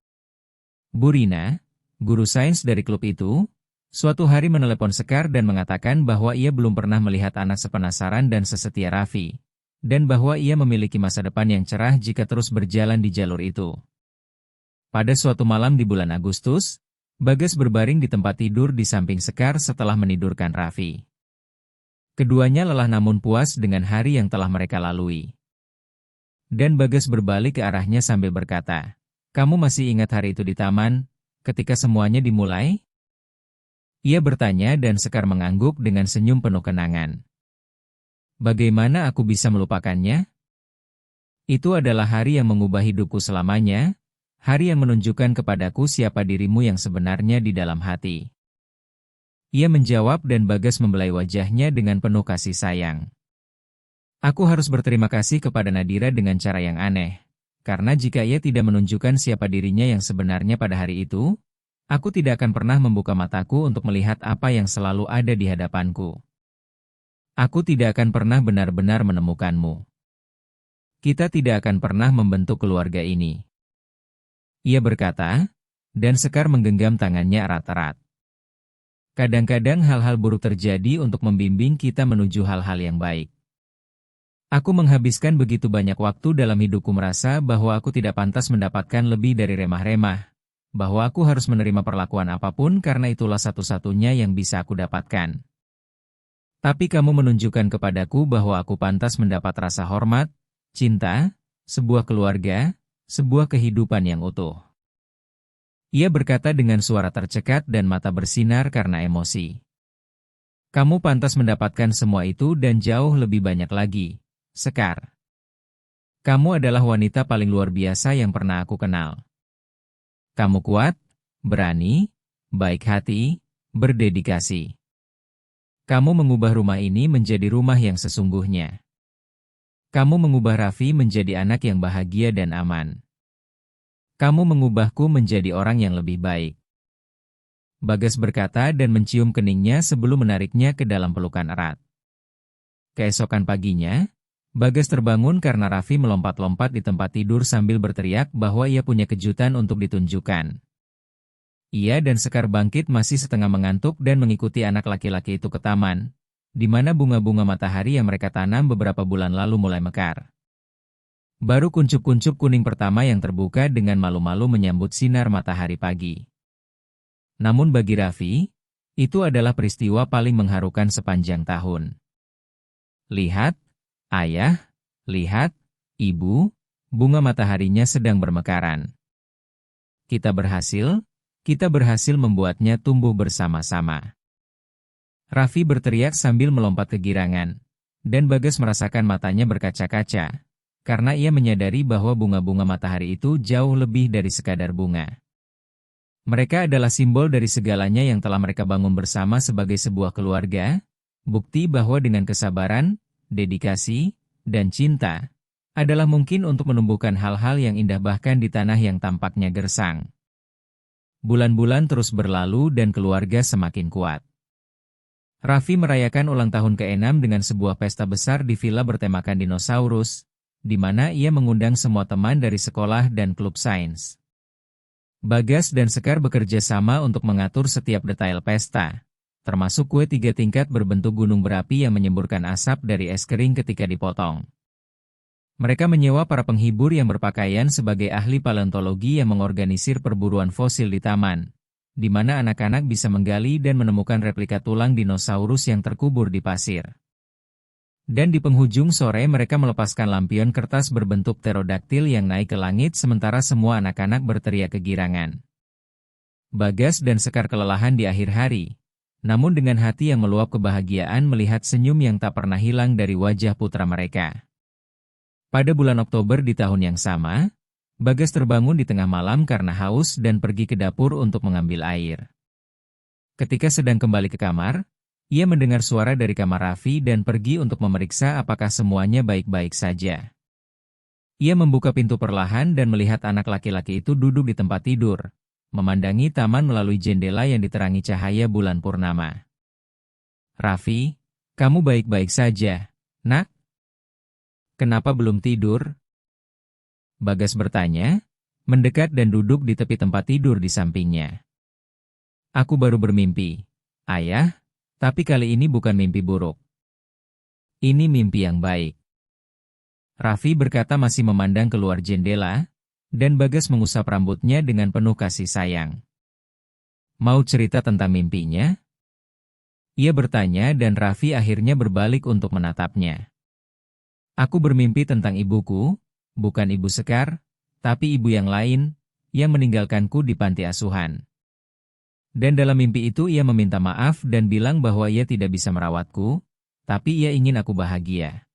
Bu Rina, guru sains dari klub itu, suatu hari menelepon Sekar dan mengatakan bahwa ia belum pernah melihat anak sepenasaran dan sesetia Raffi, dan bahwa ia memiliki masa depan yang cerah jika terus berjalan di jalur itu. Pada suatu malam di bulan Agustus, Bagas berbaring di tempat tidur di samping Sekar setelah menidurkan Raffi. Keduanya lelah namun puas dengan hari yang telah mereka lalui. Dan Bagas berbalik ke arahnya sambil berkata, "Kamu masih ingat hari itu di taman, ketika semuanya dimulai?" Ia bertanya dan Sekar mengangguk dengan senyum penuh kenangan. "Bagaimana aku bisa melupakannya? Itu adalah hari yang mengubah hidupku selamanya, hari yang menunjukkan kepadaku siapa dirimu yang sebenarnya di dalam hati." Ia menjawab dan Bagas membelai wajahnya dengan penuh kasih sayang. "Aku harus berterima kasih kepada Nadira dengan cara yang aneh, karena jika ia tidak menunjukkan siapa dirinya yang sebenarnya pada hari itu, aku tidak akan pernah membuka mataku untuk melihat apa yang selalu ada di hadapanku. Aku tidak akan pernah benar-benar menemukanmu. Kita tidak akan pernah membentuk keluarga ini." Ia berkata, dan Sekar menggenggam tangannya erat-erat. Kadang-kadang hal-hal buruk terjadi untuk membimbing kita menuju hal-hal yang baik. Aku menghabiskan begitu banyak waktu dalam hidupku merasa bahwa aku tidak pantas mendapatkan lebih dari remah-remah, bahwa aku harus menerima perlakuan apapun karena itulah satu-satunya yang bisa aku dapatkan. Tapi kamu menunjukkan kepadaku bahwa aku pantas mendapat rasa hormat, cinta, sebuah keluarga, sebuah kehidupan yang utuh. Ia berkata dengan suara tercekat dan mata bersinar karena emosi. "Kamu pantas mendapatkan semua itu dan jauh lebih banyak lagi, Sekar. Kamu adalah wanita paling luar biasa yang pernah aku kenal. Kamu kuat, berani, baik hati, berdedikasi. Kamu mengubah rumah ini menjadi rumah yang sesungguhnya. Kamu mengubah Raffi menjadi anak yang bahagia dan aman. Kamu mengubahku menjadi orang yang lebih baik." Bagas berkata dan mencium keningnya sebelum menariknya ke dalam pelukan erat. Keesokan paginya, Bagas terbangun karena Raffi melompat-lompat di tempat tidur sambil berteriak bahwa ia punya kejutan untuk ditunjukkan. Ia dan Sekar bangkit masih setengah mengantuk dan mengikuti anak laki-laki itu ke taman, di mana bunga-bunga matahari yang mereka tanam beberapa bulan lalu mulai mekar. Baru kuncup-kuncup kuning pertama yang terbuka dengan malu-malu menyambut sinar matahari pagi. Namun bagi Raffi, itu adalah peristiwa paling mengharukan sepanjang tahun. "Lihat, ayah, lihat, ibu, bunga mataharinya sedang bermekaran. Kita berhasil membuatnya tumbuh bersama-sama." Raffi berteriak sambil melompat kegirangan, dan Bagas merasakan matanya berkaca-kaca, karena ia menyadari bahwa bunga-bunga matahari itu jauh lebih dari sekadar bunga. Mereka adalah simbol dari segalanya yang telah mereka bangun bersama sebagai sebuah keluarga, bukti bahwa dengan kesabaran, dedikasi, dan cinta, adalah mungkin untuk menumbuhkan hal-hal yang indah bahkan di tanah yang tampaknya gersang. Bulan-bulan terus berlalu dan keluarga semakin kuat. Raffi merayakan ulang tahun ke-6 dengan sebuah pesta besar di villa bertemakan dinosaurus, di mana ia mengundang semua teman dari sekolah dan klub sains. Bagas dan Sekar bekerja sama untuk mengatur setiap detail pesta, termasuk kue 3 tingkat berbentuk gunung berapi yang menyemburkan asap dari es kering ketika dipotong. Mereka menyewa para penghibur yang berpakaian sebagai ahli paleontologi yang mengorganisir perburuan fosil di taman, di mana anak-anak bisa menggali dan menemukan replika tulang dinosaurus yang terkubur di pasir. Dan di penghujung sore mereka melepaskan lampion kertas berbentuk pterodaktil yang naik ke langit sementara semua anak-anak berteriak kegirangan. Bagas dan Sekar kelelahan di akhir hari, namun dengan hati yang meluap kebahagiaan melihat senyum yang tak pernah hilang dari wajah putra mereka. Pada bulan Oktober di tahun yang sama, Bagas terbangun di tengah malam karena haus dan pergi ke dapur untuk mengambil air. Ketika sedang kembali ke kamar, ia mendengar suara dari kamar Raffi dan pergi untuk memeriksa apakah semuanya baik-baik saja. Ia membuka pintu perlahan dan melihat anak laki-laki itu duduk di tempat tidur, memandangi taman melalui jendela yang diterangi cahaya bulan purnama. "Raffi, kamu baik-baik saja, nak? Kenapa belum tidur?" Bagas bertanya, mendekat dan duduk di tepi tempat tidur di sampingnya. "Aku baru bermimpi, ayah. Tapi kali ini bukan mimpi buruk. Ini mimpi yang baik." Raffi berkata masih memandang keluar jendela, dan Bagas mengusap rambutnya dengan penuh kasih sayang. "Mau cerita tentang mimpinya?" Ia bertanya dan Raffi akhirnya berbalik untuk menatapnya. Aku bermimpi tentang ibuku, bukan Ibu Sekar, tapi ibu yang lain, yang meninggalkanku di panti asuhan. Dan dalam mimpi itu ia meminta maaf dan bilang bahwa ia tidak bisa merawatku, tapi ia ingin aku bahagia.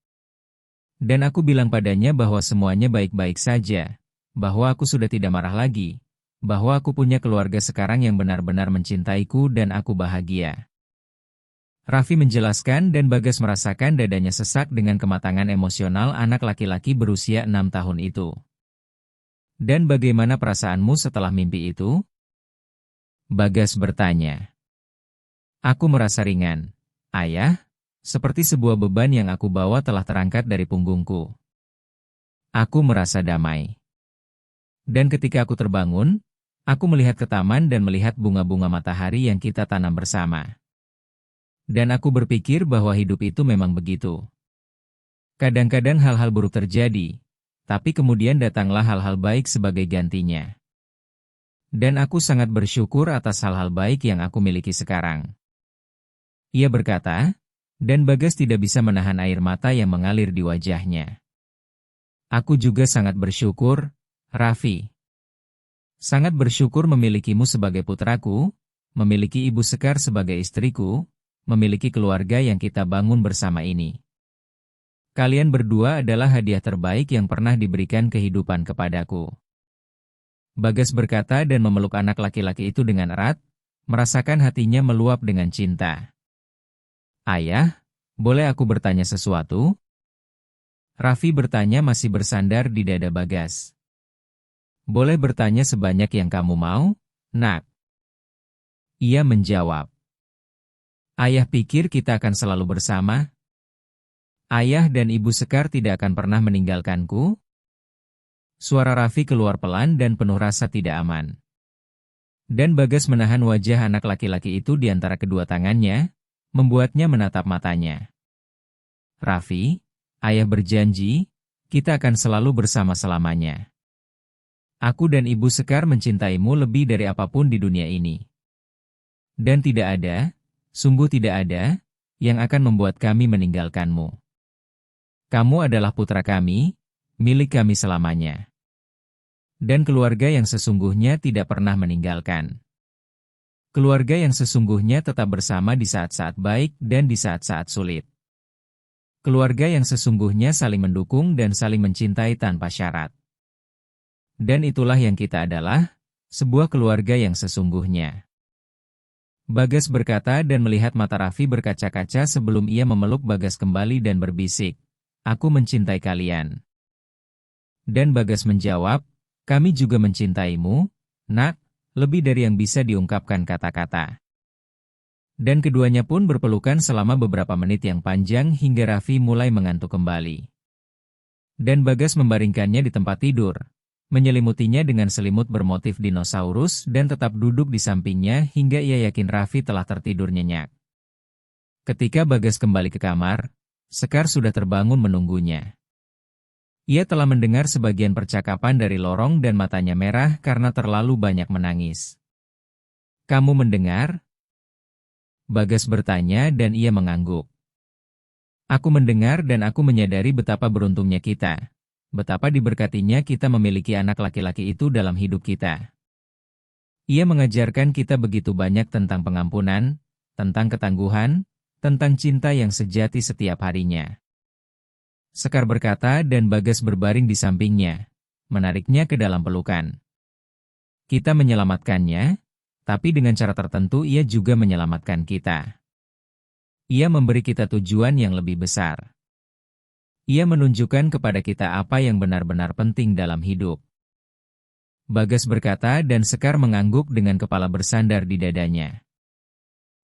Dan aku bilang padanya bahwa semuanya baik-baik saja, bahwa aku sudah tidak marah lagi, bahwa aku punya keluarga sekarang yang benar-benar mencintaiku dan aku bahagia. Raffi menjelaskan dan Bagas merasakan dadanya sesak dengan kematangan emosional anak laki-laki berusia 6 tahun itu. Dan bagaimana perasaanmu setelah mimpi itu? Bagas bertanya. Aku merasa ringan. Ayah, seperti sebuah beban yang aku bawa telah terangkat dari punggungku. Aku merasa damai. Dan ketika aku terbangun, aku melihat ke taman dan melihat bunga-bunga matahari yang kita tanam bersama. Dan aku berpikir bahwa hidup itu memang begitu. Kadang-kadang hal-hal buruk terjadi, tapi kemudian datanglah hal-hal baik sebagai gantinya. Dan aku sangat bersyukur atas hal-hal baik yang aku miliki sekarang. Ia berkata, dan Bagas tidak bisa menahan air mata yang mengalir di wajahnya. Aku juga sangat bersyukur, Raffi. Sangat bersyukur memilikimu sebagai putraku, memiliki Ibu Sekar sebagai istriku, memiliki keluarga yang kita bangun bersama ini. Kalian berdua adalah hadiah terbaik yang pernah diberikan kehidupan kepadaku. Bagas berkata dan memeluk anak laki-laki itu dengan erat, merasakan hatinya meluap dengan cinta. Ayah, boleh aku bertanya sesuatu? Raffi bertanya masih bersandar di dada Bagas. Boleh bertanya sebanyak yang kamu mau, Nak? Ia menjawab. Ayah pikir kita akan selalu bersama? Ayah dan Ibu Sekar tidak akan pernah meninggalkanku? Suara Raffi keluar pelan dan penuh rasa tidak aman. Dan Bagas menahan wajah anak laki-laki itu di antara kedua tangannya, membuatnya menatap matanya. Raffi, ayah berjanji, kita akan selalu bersama selamanya. Aku dan Ibu Sekar mencintaimu lebih dari apapun di dunia ini. Dan tidak ada, sungguh tidak ada, yang akan membuat kami meninggalkanmu. Kamu adalah putra kami, milik kami selamanya. Dan keluarga yang sesungguhnya tidak pernah meninggalkan. Keluarga yang sesungguhnya tetap bersama di saat-saat baik dan di saat-saat sulit. Keluarga yang sesungguhnya saling mendukung dan saling mencintai tanpa syarat. Dan itulah yang kita adalah, sebuah keluarga yang sesungguhnya. Bagas berkata dan melihat mata Raffi berkaca-kaca sebelum ia memeluk Bagas kembali dan berbisik, aku mencintai kalian. Dan Bagas menjawab, kami juga mencintaimu, Nak, lebih dari yang bisa diungkapkan kata-kata. Dan keduanya pun berpelukan selama beberapa menit yang panjang hingga Raffi mulai mengantuk kembali. Dan Bagas membaringkannya di tempat tidur, menyelimutinya dengan selimut bermotif dinosaurus dan tetap duduk di sampingnya hingga ia yakin Raffi telah tertidur nyenyak. Ketika Bagas kembali ke kamar, Sekar sudah terbangun menunggunya. Ia telah mendengar sebagian percakapan dari lorong dan matanya merah karena terlalu banyak menangis. Kamu mendengar? Bagas bertanya dan ia mengangguk. Aku mendengar dan aku menyadari betapa beruntungnya kita. Betapa diberkatinya kita memiliki anak laki-laki itu dalam hidup kita. Ia mengajarkan kita begitu banyak tentang pengampunan, tentang ketangguhan, tentang cinta yang sejati setiap harinya. Sekar berkata dan Bagas berbaring di sampingnya, menariknya ke dalam pelukan. Kita menyelamatkannya, tapi dengan cara tertentu ia juga menyelamatkan kita. Ia memberi kita tujuan yang lebih besar. Ia menunjukkan kepada kita apa yang benar-benar penting dalam hidup. Bagas berkata dan Sekar mengangguk dengan kepala bersandar di dadanya.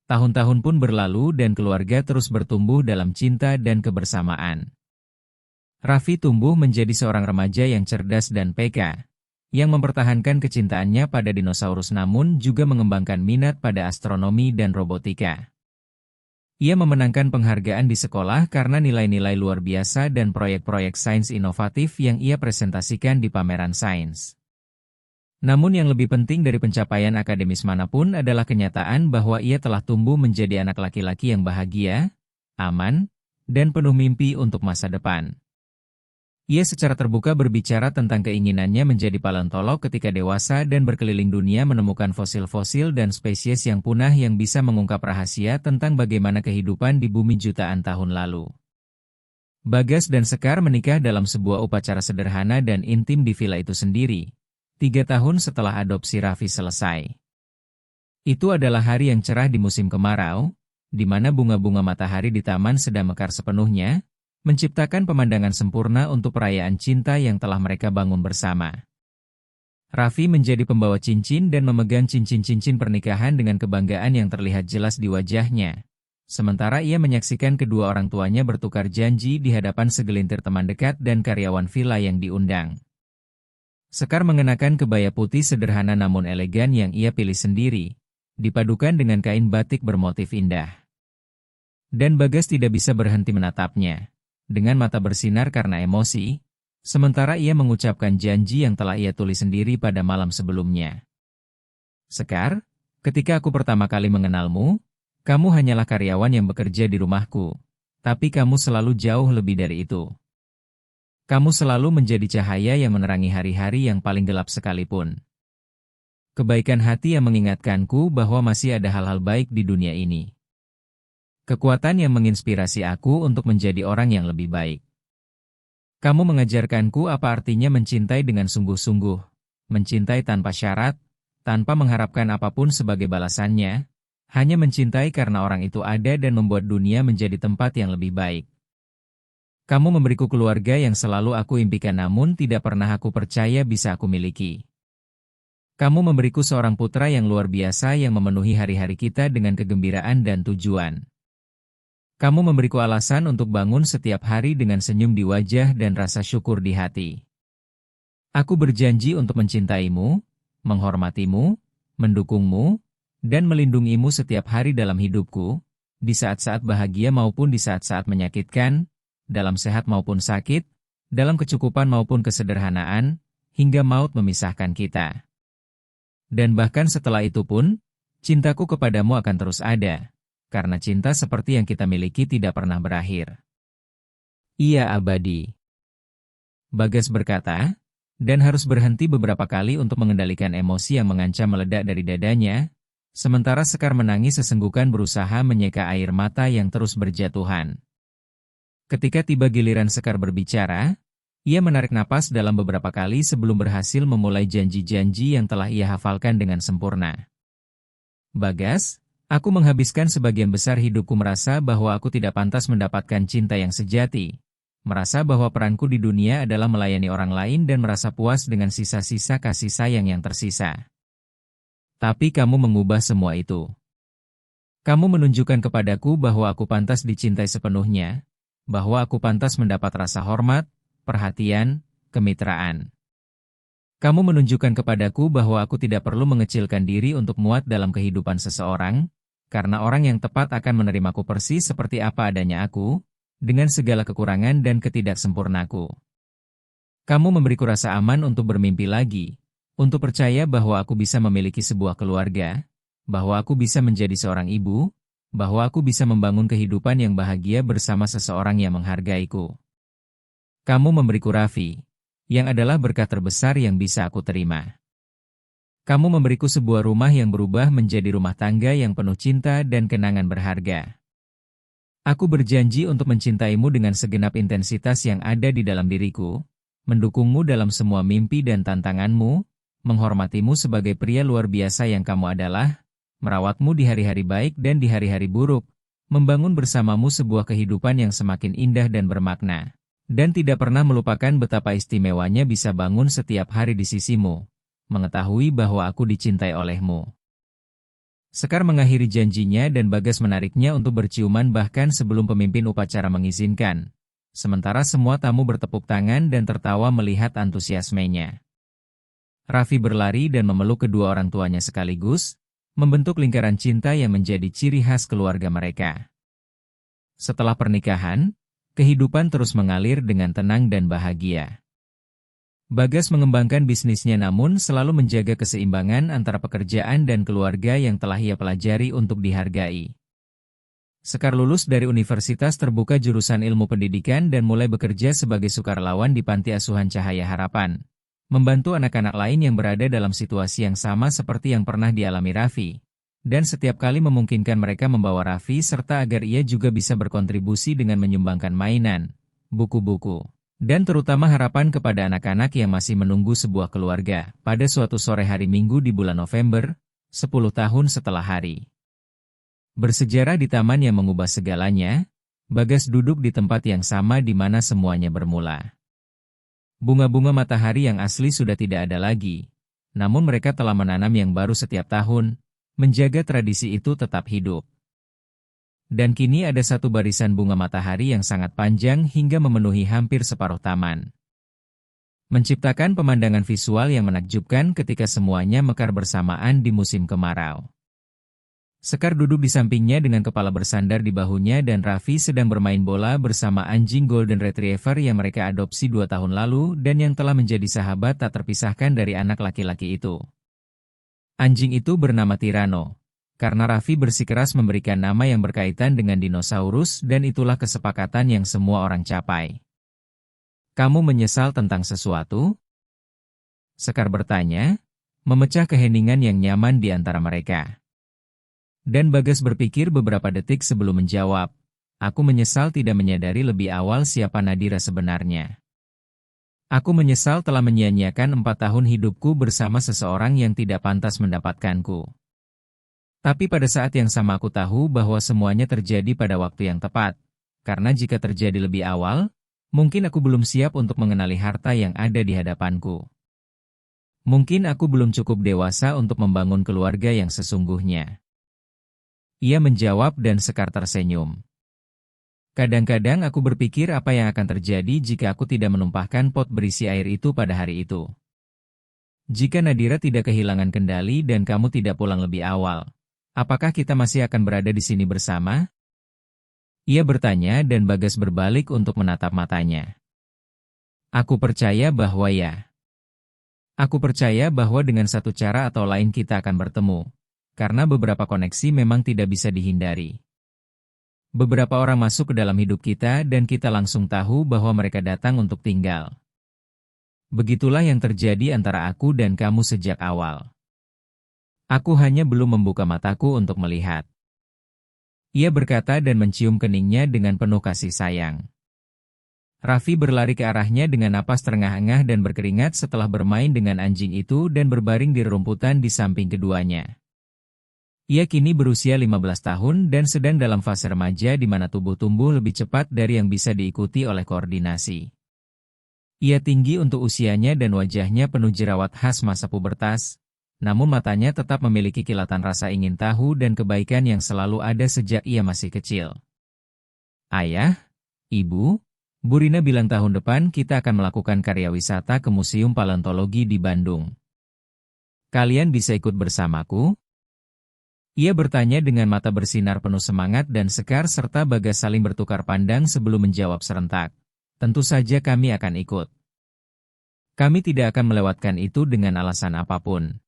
Tahun-tahun pun berlalu dan keluarga terus bertumbuh dalam cinta dan kebersamaan. Raffi tumbuh menjadi seorang remaja yang cerdas dan peka, yang mempertahankan kecintaannya pada dinosaurus namun juga mengembangkan minat pada astronomi dan robotika. Ia memenangkan penghargaan di sekolah karena nilai-nilai luar biasa dan proyek-proyek sains inovatif yang ia presentasikan di pameran sains. Namun yang lebih penting dari pencapaian akademis manapun adalah kenyataan bahwa ia telah tumbuh menjadi anak laki-laki yang bahagia, aman, dan penuh mimpi untuk masa depan. Ia secara terbuka berbicara tentang keinginannya menjadi paleontolog ketika dewasa dan berkeliling dunia menemukan fosil-fosil dan spesies yang punah yang bisa mengungkap rahasia tentang bagaimana kehidupan di bumi jutaan tahun lalu. Bagas dan Sekar menikah dalam sebuah upacara sederhana dan intim di villa itu sendiri, 3 tahun setelah adopsi Raffi selesai. Itu adalah hari yang cerah di musim kemarau, di mana bunga-bunga matahari di taman sedang mekar sepenuhnya, menciptakan pemandangan sempurna untuk perayaan cinta yang telah mereka bangun bersama. Raffi menjadi pembawa cincin dan memegang cincin-cincin pernikahan dengan kebanggaan yang terlihat jelas di wajahnya. Sementara ia menyaksikan kedua orang tuanya bertukar janji di hadapan segelintir teman dekat dan karyawan villa yang diundang. Sekar mengenakan kebaya putih sederhana namun elegan yang ia pilih sendiri, dipadukan dengan kain batik bermotif indah. Dan Bagas tidak bisa berhenti menatapnya, dengan mata bersinar karena emosi, sementara ia mengucapkan janji yang telah ia tulis sendiri pada malam sebelumnya. Sekar, ketika aku pertama kali mengenalmu, kamu hanyalah karyawan yang bekerja di rumahku, tapi kamu selalu jauh lebih dari itu. Kamu selalu menjadi cahaya yang menerangi hari-hari yang paling gelap sekalipun. Kebaikan hati yang mengingatkanku bahwa masih ada hal-hal baik di dunia ini. Kekuatan yang menginspirasi aku untuk menjadi orang yang lebih baik. Kamu mengajarkanku apa artinya mencintai dengan sungguh-sungguh, mencintai tanpa syarat, tanpa mengharapkan apapun sebagai balasannya, hanya mencintai karena orang itu ada dan membuat dunia menjadi tempat yang lebih baik. Kamu memberiku keluarga yang selalu aku impikan namun tidak pernah aku percaya bisa aku miliki. Kamu memberiku seorang putra yang luar biasa yang memenuhi hari-hari kita dengan kegembiraan dan tujuan. Kamu memberiku alasan untuk bangun setiap hari dengan senyum di wajah dan rasa syukur di hati. Aku berjanji untuk mencintaimu, menghormatimu, mendukungmu, dan melindungimu setiap hari dalam hidupku, di saat-saat bahagia maupun di saat-saat menyakitkan, dalam sehat maupun sakit, dalam kecukupan maupun kesederhanaan, hingga maut memisahkan kita. Dan bahkan setelah itu pun, cintaku kepadamu akan terus ada, karena cinta seperti yang kita miliki tidak pernah berakhir. Ia abadi. Bagas berkata, dan harus berhenti beberapa kali untuk mengendalikan emosi yang mengancam meledak dari dadanya, sementara Sekar menangis sesenggukan berusaha menyeka air mata yang terus berjatuhan. Ketika tiba giliran Sekar berbicara, ia menarik napas dalam beberapa kali sebelum berhasil memulai janji-janji yang telah ia hafalkan dengan sempurna. Bagas, aku menghabiskan sebagian besar hidupku merasa bahwa aku tidak pantas mendapatkan cinta yang sejati, merasa bahwa peranku di dunia adalah melayani orang lain dan merasa puas dengan sisa-sisa kasih sayang yang tersisa. Tapi kamu mengubah semua itu. Kamu menunjukkan kepadaku bahwa aku pantas dicintai sepenuhnya, bahwa aku pantas mendapat rasa hormat, perhatian, kemitraan. Kamu menunjukkan kepadaku bahwa aku tidak perlu mengecilkan diri untuk muat dalam kehidupan seseorang, karena orang yang tepat akan menerimaku persis seperti apa adanya aku, dengan segala kekurangan dan ketidaksempurnaku. Kamu memberiku rasa aman untuk bermimpi lagi, untuk percaya bahwa aku bisa memiliki sebuah keluarga, bahwa aku bisa menjadi seorang ibu, bahwa aku bisa membangun kehidupan yang bahagia bersama seseorang yang menghargaiku. Kamu memberiku Raffi, yang adalah berkah terbesar yang bisa aku terima. Kamu memberiku sebuah rumah yang berubah menjadi rumah tangga yang penuh cinta dan kenangan berharga. Aku berjanji untuk mencintaimu dengan segenap intensitas yang ada di dalam diriku, mendukungmu dalam semua mimpi dan tantanganmu, menghormatimu sebagai pria luar biasa yang kamu adalah, merawatmu di hari-hari baik dan di hari-hari buruk, membangun bersamamu sebuah kehidupan yang semakin indah dan bermakna, dan tidak pernah melupakan betapa istimewanya bisa bangun setiap hari di sisimu, mengetahui bahwa aku dicintai olehmu. Sekar mengakhiri janjinya dan Bagas menariknya untuk berciuman bahkan sebelum pemimpin upacara mengizinkan, sementara semua tamu bertepuk tangan dan tertawa melihat antusiasmenya. Raffi berlari dan memeluk kedua orang tuanya sekaligus, membentuk lingkaran cinta yang menjadi ciri khas keluarga mereka. Setelah pernikahan, kehidupan terus mengalir dengan tenang dan bahagia. Bagas mengembangkan bisnisnya namun selalu menjaga keseimbangan antara pekerjaan dan keluarga yang telah ia pelajari untuk dihargai. Sekar lulus dari Universitas Terbuka jurusan Ilmu Pendidikan dan mulai bekerja sebagai sukarelawan di Panti Asuhan Cahaya Harapan, membantu anak-anak lain yang berada dalam situasi yang sama seperti yang pernah dialami Raffi, dan setiap kali memungkinkan mereka membawa Raffi serta agar ia juga bisa berkontribusi dengan menyumbangkan mainan, buku-buku, dan terutama harapan kepada anak-anak yang masih menunggu sebuah keluarga. Pada suatu sore hari Minggu di bulan November, 10 tahun setelah hari bersejarah di taman yang mengubah segalanya, Bagas duduk di tempat yang sama di mana semuanya bermula. Bunga-bunga matahari yang asli sudah tidak ada lagi, namun mereka telah menanam yang baru setiap tahun, menjaga tradisi itu tetap hidup. Dan kini ada satu barisan bunga matahari yang sangat panjang hingga memenuhi hampir separuh taman. Menciptakan pemandangan visual yang menakjubkan ketika semuanya mekar bersamaan di musim kemarau. Sekar duduk di sampingnya dengan kepala bersandar di bahunya dan Raffi sedang bermain bola bersama anjing Golden Retriever yang mereka adopsi 2 tahun lalu dan yang telah menjadi sahabat tak terpisahkan dari anak laki-laki itu. Anjing itu bernama Tirano, karena Raffi bersikeras memberikan nama yang berkaitan dengan dinosaurus dan itulah kesepakatan yang semua orang capai. Kamu menyesal tentang sesuatu? Sekar bertanya, memecah keheningan yang nyaman di antara mereka. Dan Bagas berpikir beberapa detik sebelum menjawab, aku menyesal tidak menyadari lebih awal siapa Nadira sebenarnya. Aku menyesal telah menyia-nyiakan 4 tahun hidupku bersama seseorang yang tidak pantas mendapatkanku. Tapi pada saat yang sama aku tahu bahwa semuanya terjadi pada waktu yang tepat, karena jika terjadi lebih awal, mungkin aku belum siap untuk mengenali harta yang ada di hadapanku. Mungkin aku belum cukup dewasa untuk membangun keluarga yang sesungguhnya. Ia menjawab dan Sekar tersenyum. Kadang-kadang aku berpikir apa yang akan terjadi jika aku tidak menumpahkan pot berisi air itu pada hari itu. Jika Nadira tidak kehilangan kendali dan kamu tidak pulang lebih awal, apakah kita masih akan berada di sini bersama? Ia bertanya dan Bagas berbalik untuk menatap matanya. Aku percaya bahwa ya. Aku percaya bahwa dengan satu cara atau lain kita akan bertemu. Karena beberapa koneksi memang tidak bisa dihindari. Beberapa orang masuk ke dalam hidup kita dan kita langsung tahu bahwa mereka datang untuk tinggal. Begitulah yang terjadi antara aku dan kamu sejak awal. Aku hanya belum membuka mataku untuk melihat. Ia berkata dan mencium keningnya dengan penuh kasih sayang. Raffi berlari ke arahnya dengan napas terengah-engah dan berkeringat setelah bermain dengan anjing itu dan berbaring di rerumputan di samping keduanya. Ia kini berusia 15 tahun dan sedang dalam fase remaja di mana tubuh tumbuh lebih cepat dari yang bisa diikuti oleh koordinasi. Ia tinggi untuk usianya dan wajahnya penuh jerawat khas masa pubertas, namun matanya tetap memiliki kilatan rasa ingin tahu dan kebaikan yang selalu ada sejak ia masih kecil. Ayah, Ibu, Bu Rina bilang tahun depan kita akan melakukan karya wisata ke Museum Paleontologi di Bandung. Kalian bisa ikut bersamaku? Ia bertanya dengan mata bersinar penuh semangat dan Sekar serta Bagas saling bertukar pandang sebelum menjawab serentak. Tentu saja kami akan ikut. Kami tidak akan melewatkan itu dengan alasan apapun.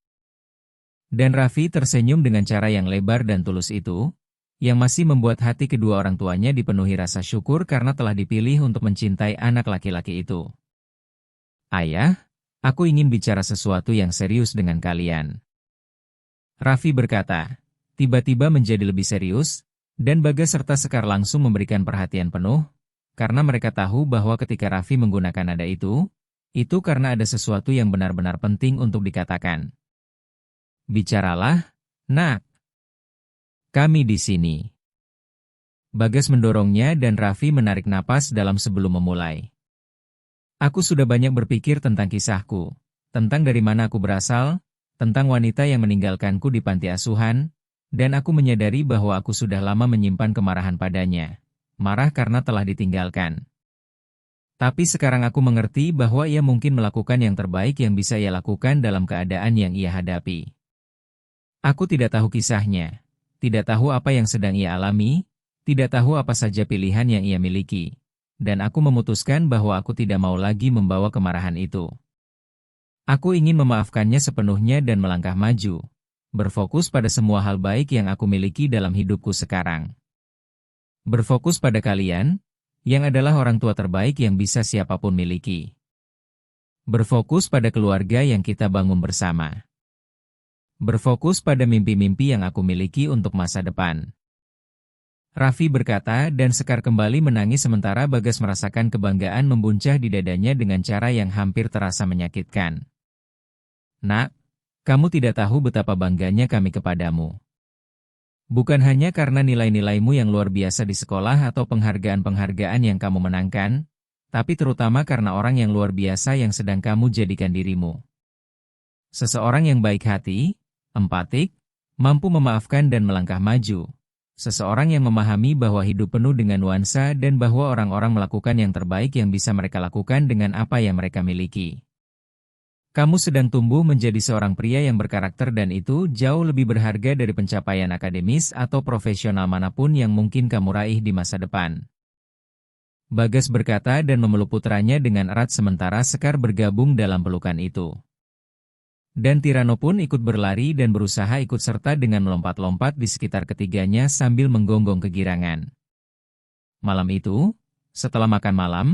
Dan Raffi tersenyum dengan cara yang lebar dan tulus itu, yang masih membuat hati kedua orang tuanya dipenuhi rasa syukur karena telah dipilih untuk mencintai anak laki-laki itu. Ayah, aku ingin bicara sesuatu yang serius dengan kalian. Raffi berkata, tiba-tiba menjadi lebih serius, dan Bagas serta Sekar langsung memberikan perhatian penuh, karena mereka tahu bahwa ketika Raffi menggunakan nada itu karena ada sesuatu yang benar-benar penting untuk dikatakan. Bicaralah, nak. Kami di sini. Bagas mendorongnya dan Raffi menarik napas dalam sebelum memulai. Aku sudah banyak berpikir tentang kisahku, tentang dari mana aku berasal, tentang wanita yang meninggalkanku di panti asuhan, dan aku menyadari bahwa aku sudah lama menyimpan kemarahan padanya. Marah karena telah ditinggalkan. Tapi sekarang aku mengerti bahwa ia mungkin melakukan yang terbaik yang bisa ia lakukan dalam keadaan yang ia hadapi. Aku tidak tahu kisahnya, tidak tahu apa yang sedang ia alami, tidak tahu apa saja pilihan yang ia miliki. Dan aku memutuskan bahwa aku tidak mau lagi membawa kemarahan itu. Aku ingin memaafkannya sepenuhnya dan melangkah maju. Berfokus pada semua hal baik yang aku miliki dalam hidupku sekarang. Berfokus pada kalian, yang adalah orang tua terbaik yang bisa siapapun miliki. Berfokus pada keluarga yang kita bangun bersama. Berfokus pada mimpi-mimpi yang aku miliki untuk masa depan. Raffi berkata dan Sekar kembali menangis sementara Bagas merasakan kebanggaan membuncah di dadanya dengan cara yang hampir terasa menyakitkan. Nak, kamu tidak tahu betapa bangganya kami kepadamu. Bukan hanya karena nilai-nilaimu yang luar biasa di sekolah atau penghargaan-penghargaan yang kamu menangkan, tapi terutama karena orang yang luar biasa yang sedang kamu jadikan dirimu. Seseorang yang baik hati, empatik, mampu memaafkan dan melangkah maju. Seseorang yang memahami bahwa hidup penuh dengan nuansa dan bahwa orang-orang melakukan yang terbaik yang bisa mereka lakukan dengan apa yang mereka miliki. Kamu sedang tumbuh menjadi seorang pria yang berkarakter dan itu jauh lebih berharga dari pencapaian akademis atau profesional manapun yang mungkin kamu raih di masa depan. Bagas berkata dan memeluk putranya dengan erat sementara Sekar bergabung dalam pelukan itu. Dan Tirano pun ikut berlari dan berusaha ikut serta dengan melompat-lompat di sekitar ketiganya sambil menggonggong kegirangan. Malam itu, setelah makan malam,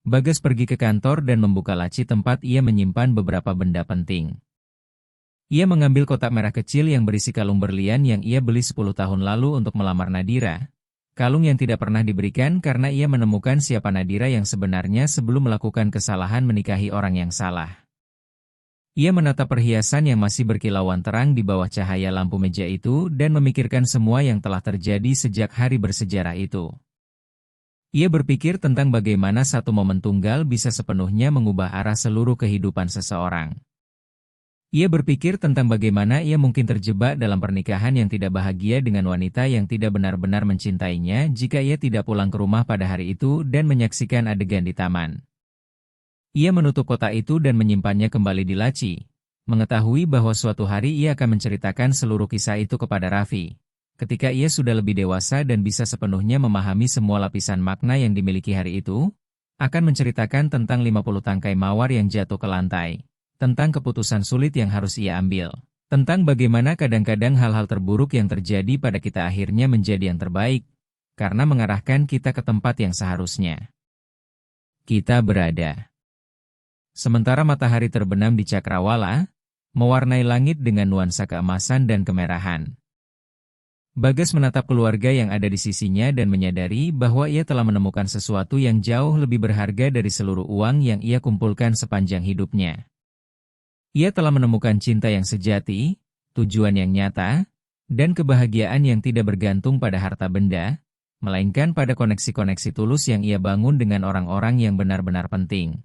Bagas pergi ke kantor dan membuka laci tempat ia menyimpan beberapa benda penting. Ia mengambil kotak merah kecil yang berisi kalung berlian yang ia beli 10 tahun lalu untuk melamar Nadira. Kalung yang tidak pernah diberikan karena ia menemukan siapa Nadira yang sebenarnya sebelum melakukan kesalahan menikahi orang yang salah. Ia menatap perhiasan yang masih berkilauan terang di bawah cahaya lampu meja itu dan memikirkan semua yang telah terjadi sejak hari bersejarah itu. Ia berpikir tentang bagaimana satu momen tunggal bisa sepenuhnya mengubah arah seluruh kehidupan seseorang. Ia berpikir tentang bagaimana ia mungkin terjebak dalam pernikahan yang tidak bahagia dengan wanita yang tidak benar-benar mencintainya jika ia tidak pulang ke rumah pada hari itu dan menyaksikan adegan di taman. Ia menutup kotak itu dan menyimpannya kembali di laci, mengetahui bahwa suatu hari ia akan menceritakan seluruh kisah itu kepada Raffi. Ketika ia sudah lebih dewasa dan bisa sepenuhnya memahami semua lapisan makna yang dimiliki hari itu, akan menceritakan tentang 50 tangkai mawar yang jatuh ke lantai, tentang keputusan sulit yang harus ia ambil, tentang bagaimana kadang-kadang hal-hal terburuk yang terjadi pada kita akhirnya menjadi yang terbaik, karena mengarahkan kita ke tempat yang seharusnya kita berada. Sementara matahari terbenam di Cakrawala, mewarnai langit dengan nuansa keemasan dan kemerahan. Bagas menatap keluarga yang ada di sisinya dan menyadari bahwa ia telah menemukan sesuatu yang jauh lebih berharga dari seluruh uang yang ia kumpulkan sepanjang hidupnya. Ia telah menemukan cinta yang sejati, tujuan yang nyata, dan kebahagiaan yang tidak bergantung pada harta benda, melainkan pada koneksi-koneksi tulus yang ia bangun dengan orang-orang yang benar-benar penting.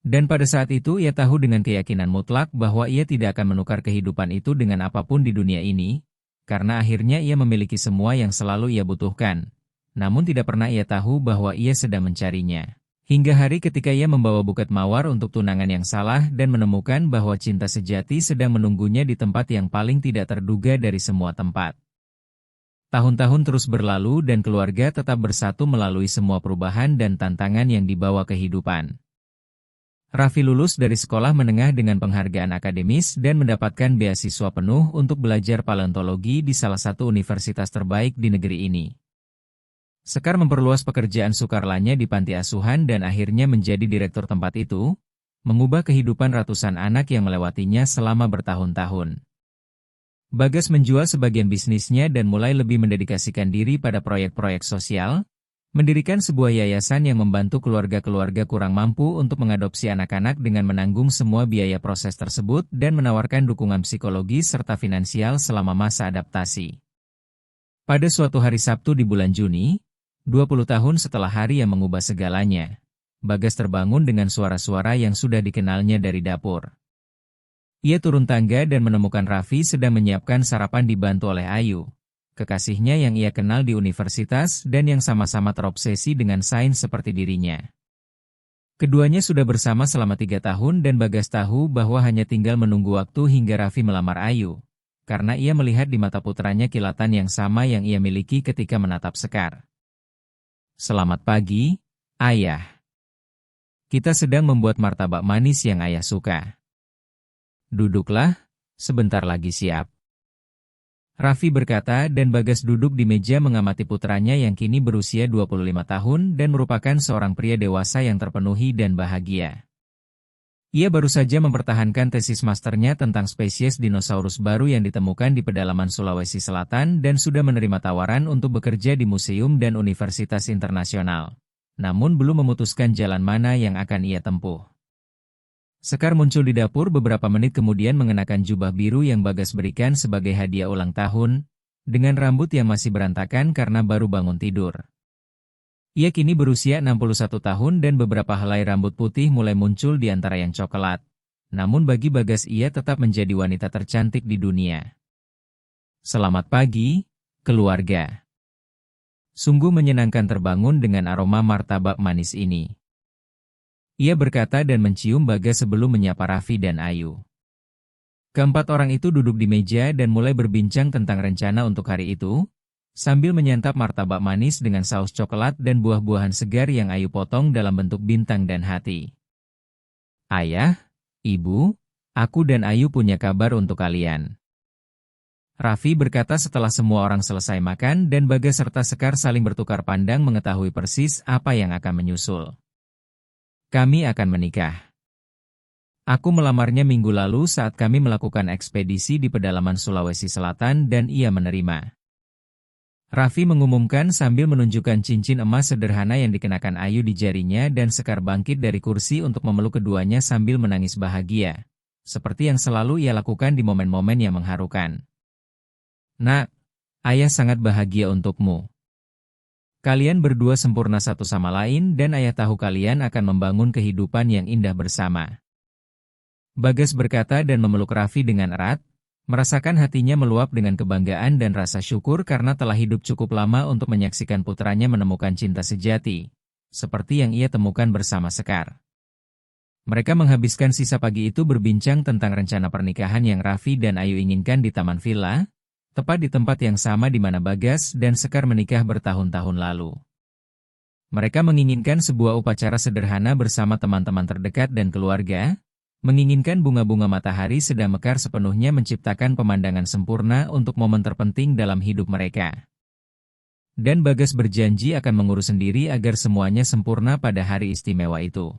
Dan pada saat itu ia tahu dengan keyakinan mutlak bahwa ia tidak akan menukar kehidupan itu dengan apapun di dunia ini, karena akhirnya ia memiliki semua yang selalu ia butuhkan, namun tidak pernah ia tahu bahwa ia sedang mencarinya. Hingga hari ketika ia membawa buket mawar untuk tunangan yang salah dan menemukan bahwa cinta sejati sedang menunggunya di tempat yang paling tidak terduga dari semua tempat. Tahun-tahun terus berlalu dan keluarga tetap bersatu melalui semua perubahan dan tantangan yang dibawa kehidupan. Raffi lulus dari sekolah menengah dengan penghargaan akademis dan mendapatkan beasiswa penuh untuk belajar paleontologi di salah satu universitas terbaik di negeri ini. Sekar memperluas pekerjaan sukarlanya di panti asuhan dan akhirnya menjadi direktur tempat itu, mengubah kehidupan ratusan anak yang melewatinya selama bertahun-tahun. Bagas menjual sebagian bisnisnya dan mulai lebih mendedikasikan diri pada proyek-proyek sosial, mendirikan sebuah yayasan yang membantu keluarga-keluarga kurang mampu untuk mengadopsi anak-anak dengan menanggung semua biaya proses tersebut dan menawarkan dukungan psikologis serta finansial selama masa adaptasi. Pada suatu hari Sabtu di bulan Juni, 20 tahun setelah hari yang mengubah segalanya, Bagas terbangun dengan suara-suara yang sudah dikenalnya dari dapur. Ia turun tangga dan menemukan Raffi sedang menyiapkan sarapan dibantu oleh Ayu, kekasihnya yang ia kenal di universitas dan yang sama-sama terobsesi dengan sains seperti dirinya. Keduanya sudah bersama selama 3 tahun dan Bagas tahu bahwa hanya tinggal menunggu waktu hingga Raffi melamar Ayu, karena ia melihat di mata putranya kilatan yang sama yang ia miliki ketika menatap Sekar. Selamat pagi, Ayah. Kita sedang membuat martabak manis yang Ayah suka. Duduklah, sebentar lagi siap. Raffi berkata dan Bagas duduk di meja mengamati putranya yang kini berusia 25 tahun dan merupakan seorang pria dewasa yang terpenuhi dan bahagia. Ia baru saja mempertahankan tesis masternya tentang spesies dinosaurus baru yang ditemukan di pedalaman Sulawesi Selatan dan sudah menerima tawaran untuk bekerja di museum dan universitas internasional. Namun belum memutuskan jalan mana yang akan ia tempuh. Sekar muncul di dapur beberapa menit kemudian mengenakan jubah biru yang Bagas berikan sebagai hadiah ulang tahun, dengan rambut yang masih berantakan karena baru bangun tidur. Ia kini berusia 61 tahun dan beberapa helai rambut putih mulai muncul di antara yang coklat. Namun bagi Bagas ia tetap menjadi wanita tercantik di dunia. Selamat pagi, keluarga. Sungguh menyenangkan terbangun dengan aroma martabak manis ini. Ia berkata dan mencium Bagas sebelum menyapa Raffi dan Ayu. Keempat orang itu duduk di meja dan mulai berbincang tentang rencana untuk hari itu, sambil menyantap martabak manis dengan saus coklat dan buah-buahan segar yang Ayu potong dalam bentuk bintang dan hati. Ayah, Ibu, aku dan Ayu punya kabar untuk kalian. Raffi berkata setelah semua orang selesai makan dan Bagas serta Sekar saling bertukar pandang mengetahui persis apa yang akan menyusul. Kami akan menikah. Aku melamarnya minggu lalu saat kami melakukan ekspedisi di pedalaman Sulawesi Selatan dan ia menerima. Raffi mengumumkan sambil menunjukkan cincin emas sederhana yang dikenakan Ayu di jarinya dan Sekar bangkit dari kursi untuk memeluk keduanya sambil menangis bahagia. Seperti yang selalu ia lakukan di momen-momen yang mengharukan. Nak, ayah sangat bahagia untukmu. Kalian berdua sempurna satu sama lain dan ayah tahu kalian akan membangun kehidupan yang indah bersama. Bagas berkata dan memeluk Raffi dengan erat, merasakan hatinya meluap dengan kebanggaan dan rasa syukur karena telah hidup cukup lama untuk menyaksikan putranya menemukan cinta sejati, seperti yang ia temukan bersama Sekar. Mereka menghabiskan sisa pagi itu berbincang tentang rencana pernikahan yang Raffi dan Ayu inginkan di Taman Villa, tepat di tempat yang sama di mana Bagas dan Sekar menikah bertahun-tahun lalu. Mereka menginginkan sebuah upacara sederhana bersama teman-teman terdekat dan keluarga, menginginkan bunga-bunga matahari sedang mekar sepenuhnya menciptakan pemandangan sempurna untuk momen terpenting dalam hidup mereka. Dan Bagas berjanji akan mengurus sendiri agar semuanya sempurna pada hari istimewa itu.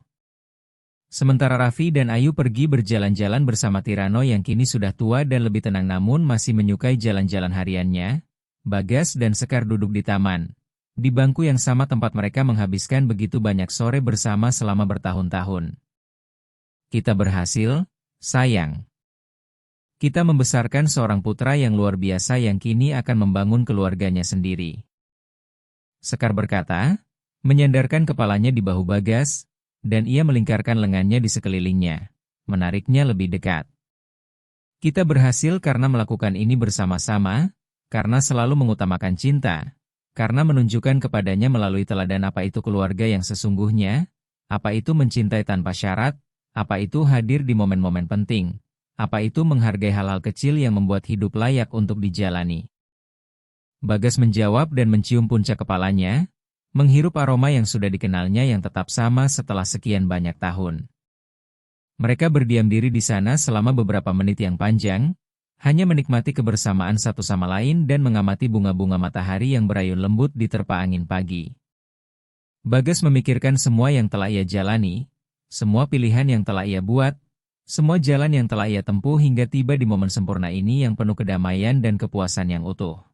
Sementara Raffi dan Ayu pergi berjalan-jalan bersama Tirano yang kini sudah tua dan lebih tenang namun masih menyukai jalan-jalan hariannya, Bagas dan Sekar duduk di taman, di bangku yang sama tempat mereka menghabiskan begitu banyak sore bersama selama bertahun-tahun. Kita berhasil, sayang. Kita membesarkan seorang putra yang luar biasa yang kini akan membangun keluarganya sendiri. Sekar berkata, menyandarkan kepalanya di bahu Bagas, dan ia melingkarkan lengannya di sekelilingnya, menariknya lebih dekat. Kita berhasil karena melakukan ini bersama-sama, karena selalu mengutamakan cinta, karena menunjukkan kepadanya melalui teladan apa itu keluarga yang sesungguhnya, apa itu mencintai tanpa syarat, apa itu hadir di momen-momen penting, apa itu menghargai hal-hal kecil yang membuat hidup layak untuk dijalani. Bagas menjawab dan mencium puncak kepalanya, menghirup aroma yang sudah dikenalnya yang tetap sama setelah sekian banyak tahun. Mereka berdiam diri di sana selama beberapa menit yang panjang, hanya menikmati kebersamaan satu sama lain dan mengamati bunga-bunga matahari yang berayun lembut di terpa angin pagi. Bagas memikirkan semua yang telah ia jalani, semua pilihan yang telah ia buat, semua jalan yang telah ia tempuh hingga tiba di momen sempurna ini yang penuh kedamaian dan kepuasan yang utuh.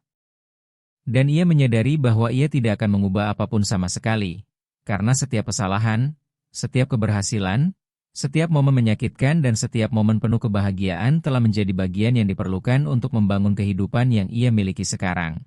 Dan ia menyadari bahwa ia tidak akan mengubah apapun sama sekali, karena setiap kesalahan, setiap keberhasilan, setiap momen menyakitkan dan setiap momen penuh kebahagiaan telah menjadi bagian yang diperlukan untuk membangun kehidupan yang ia miliki sekarang.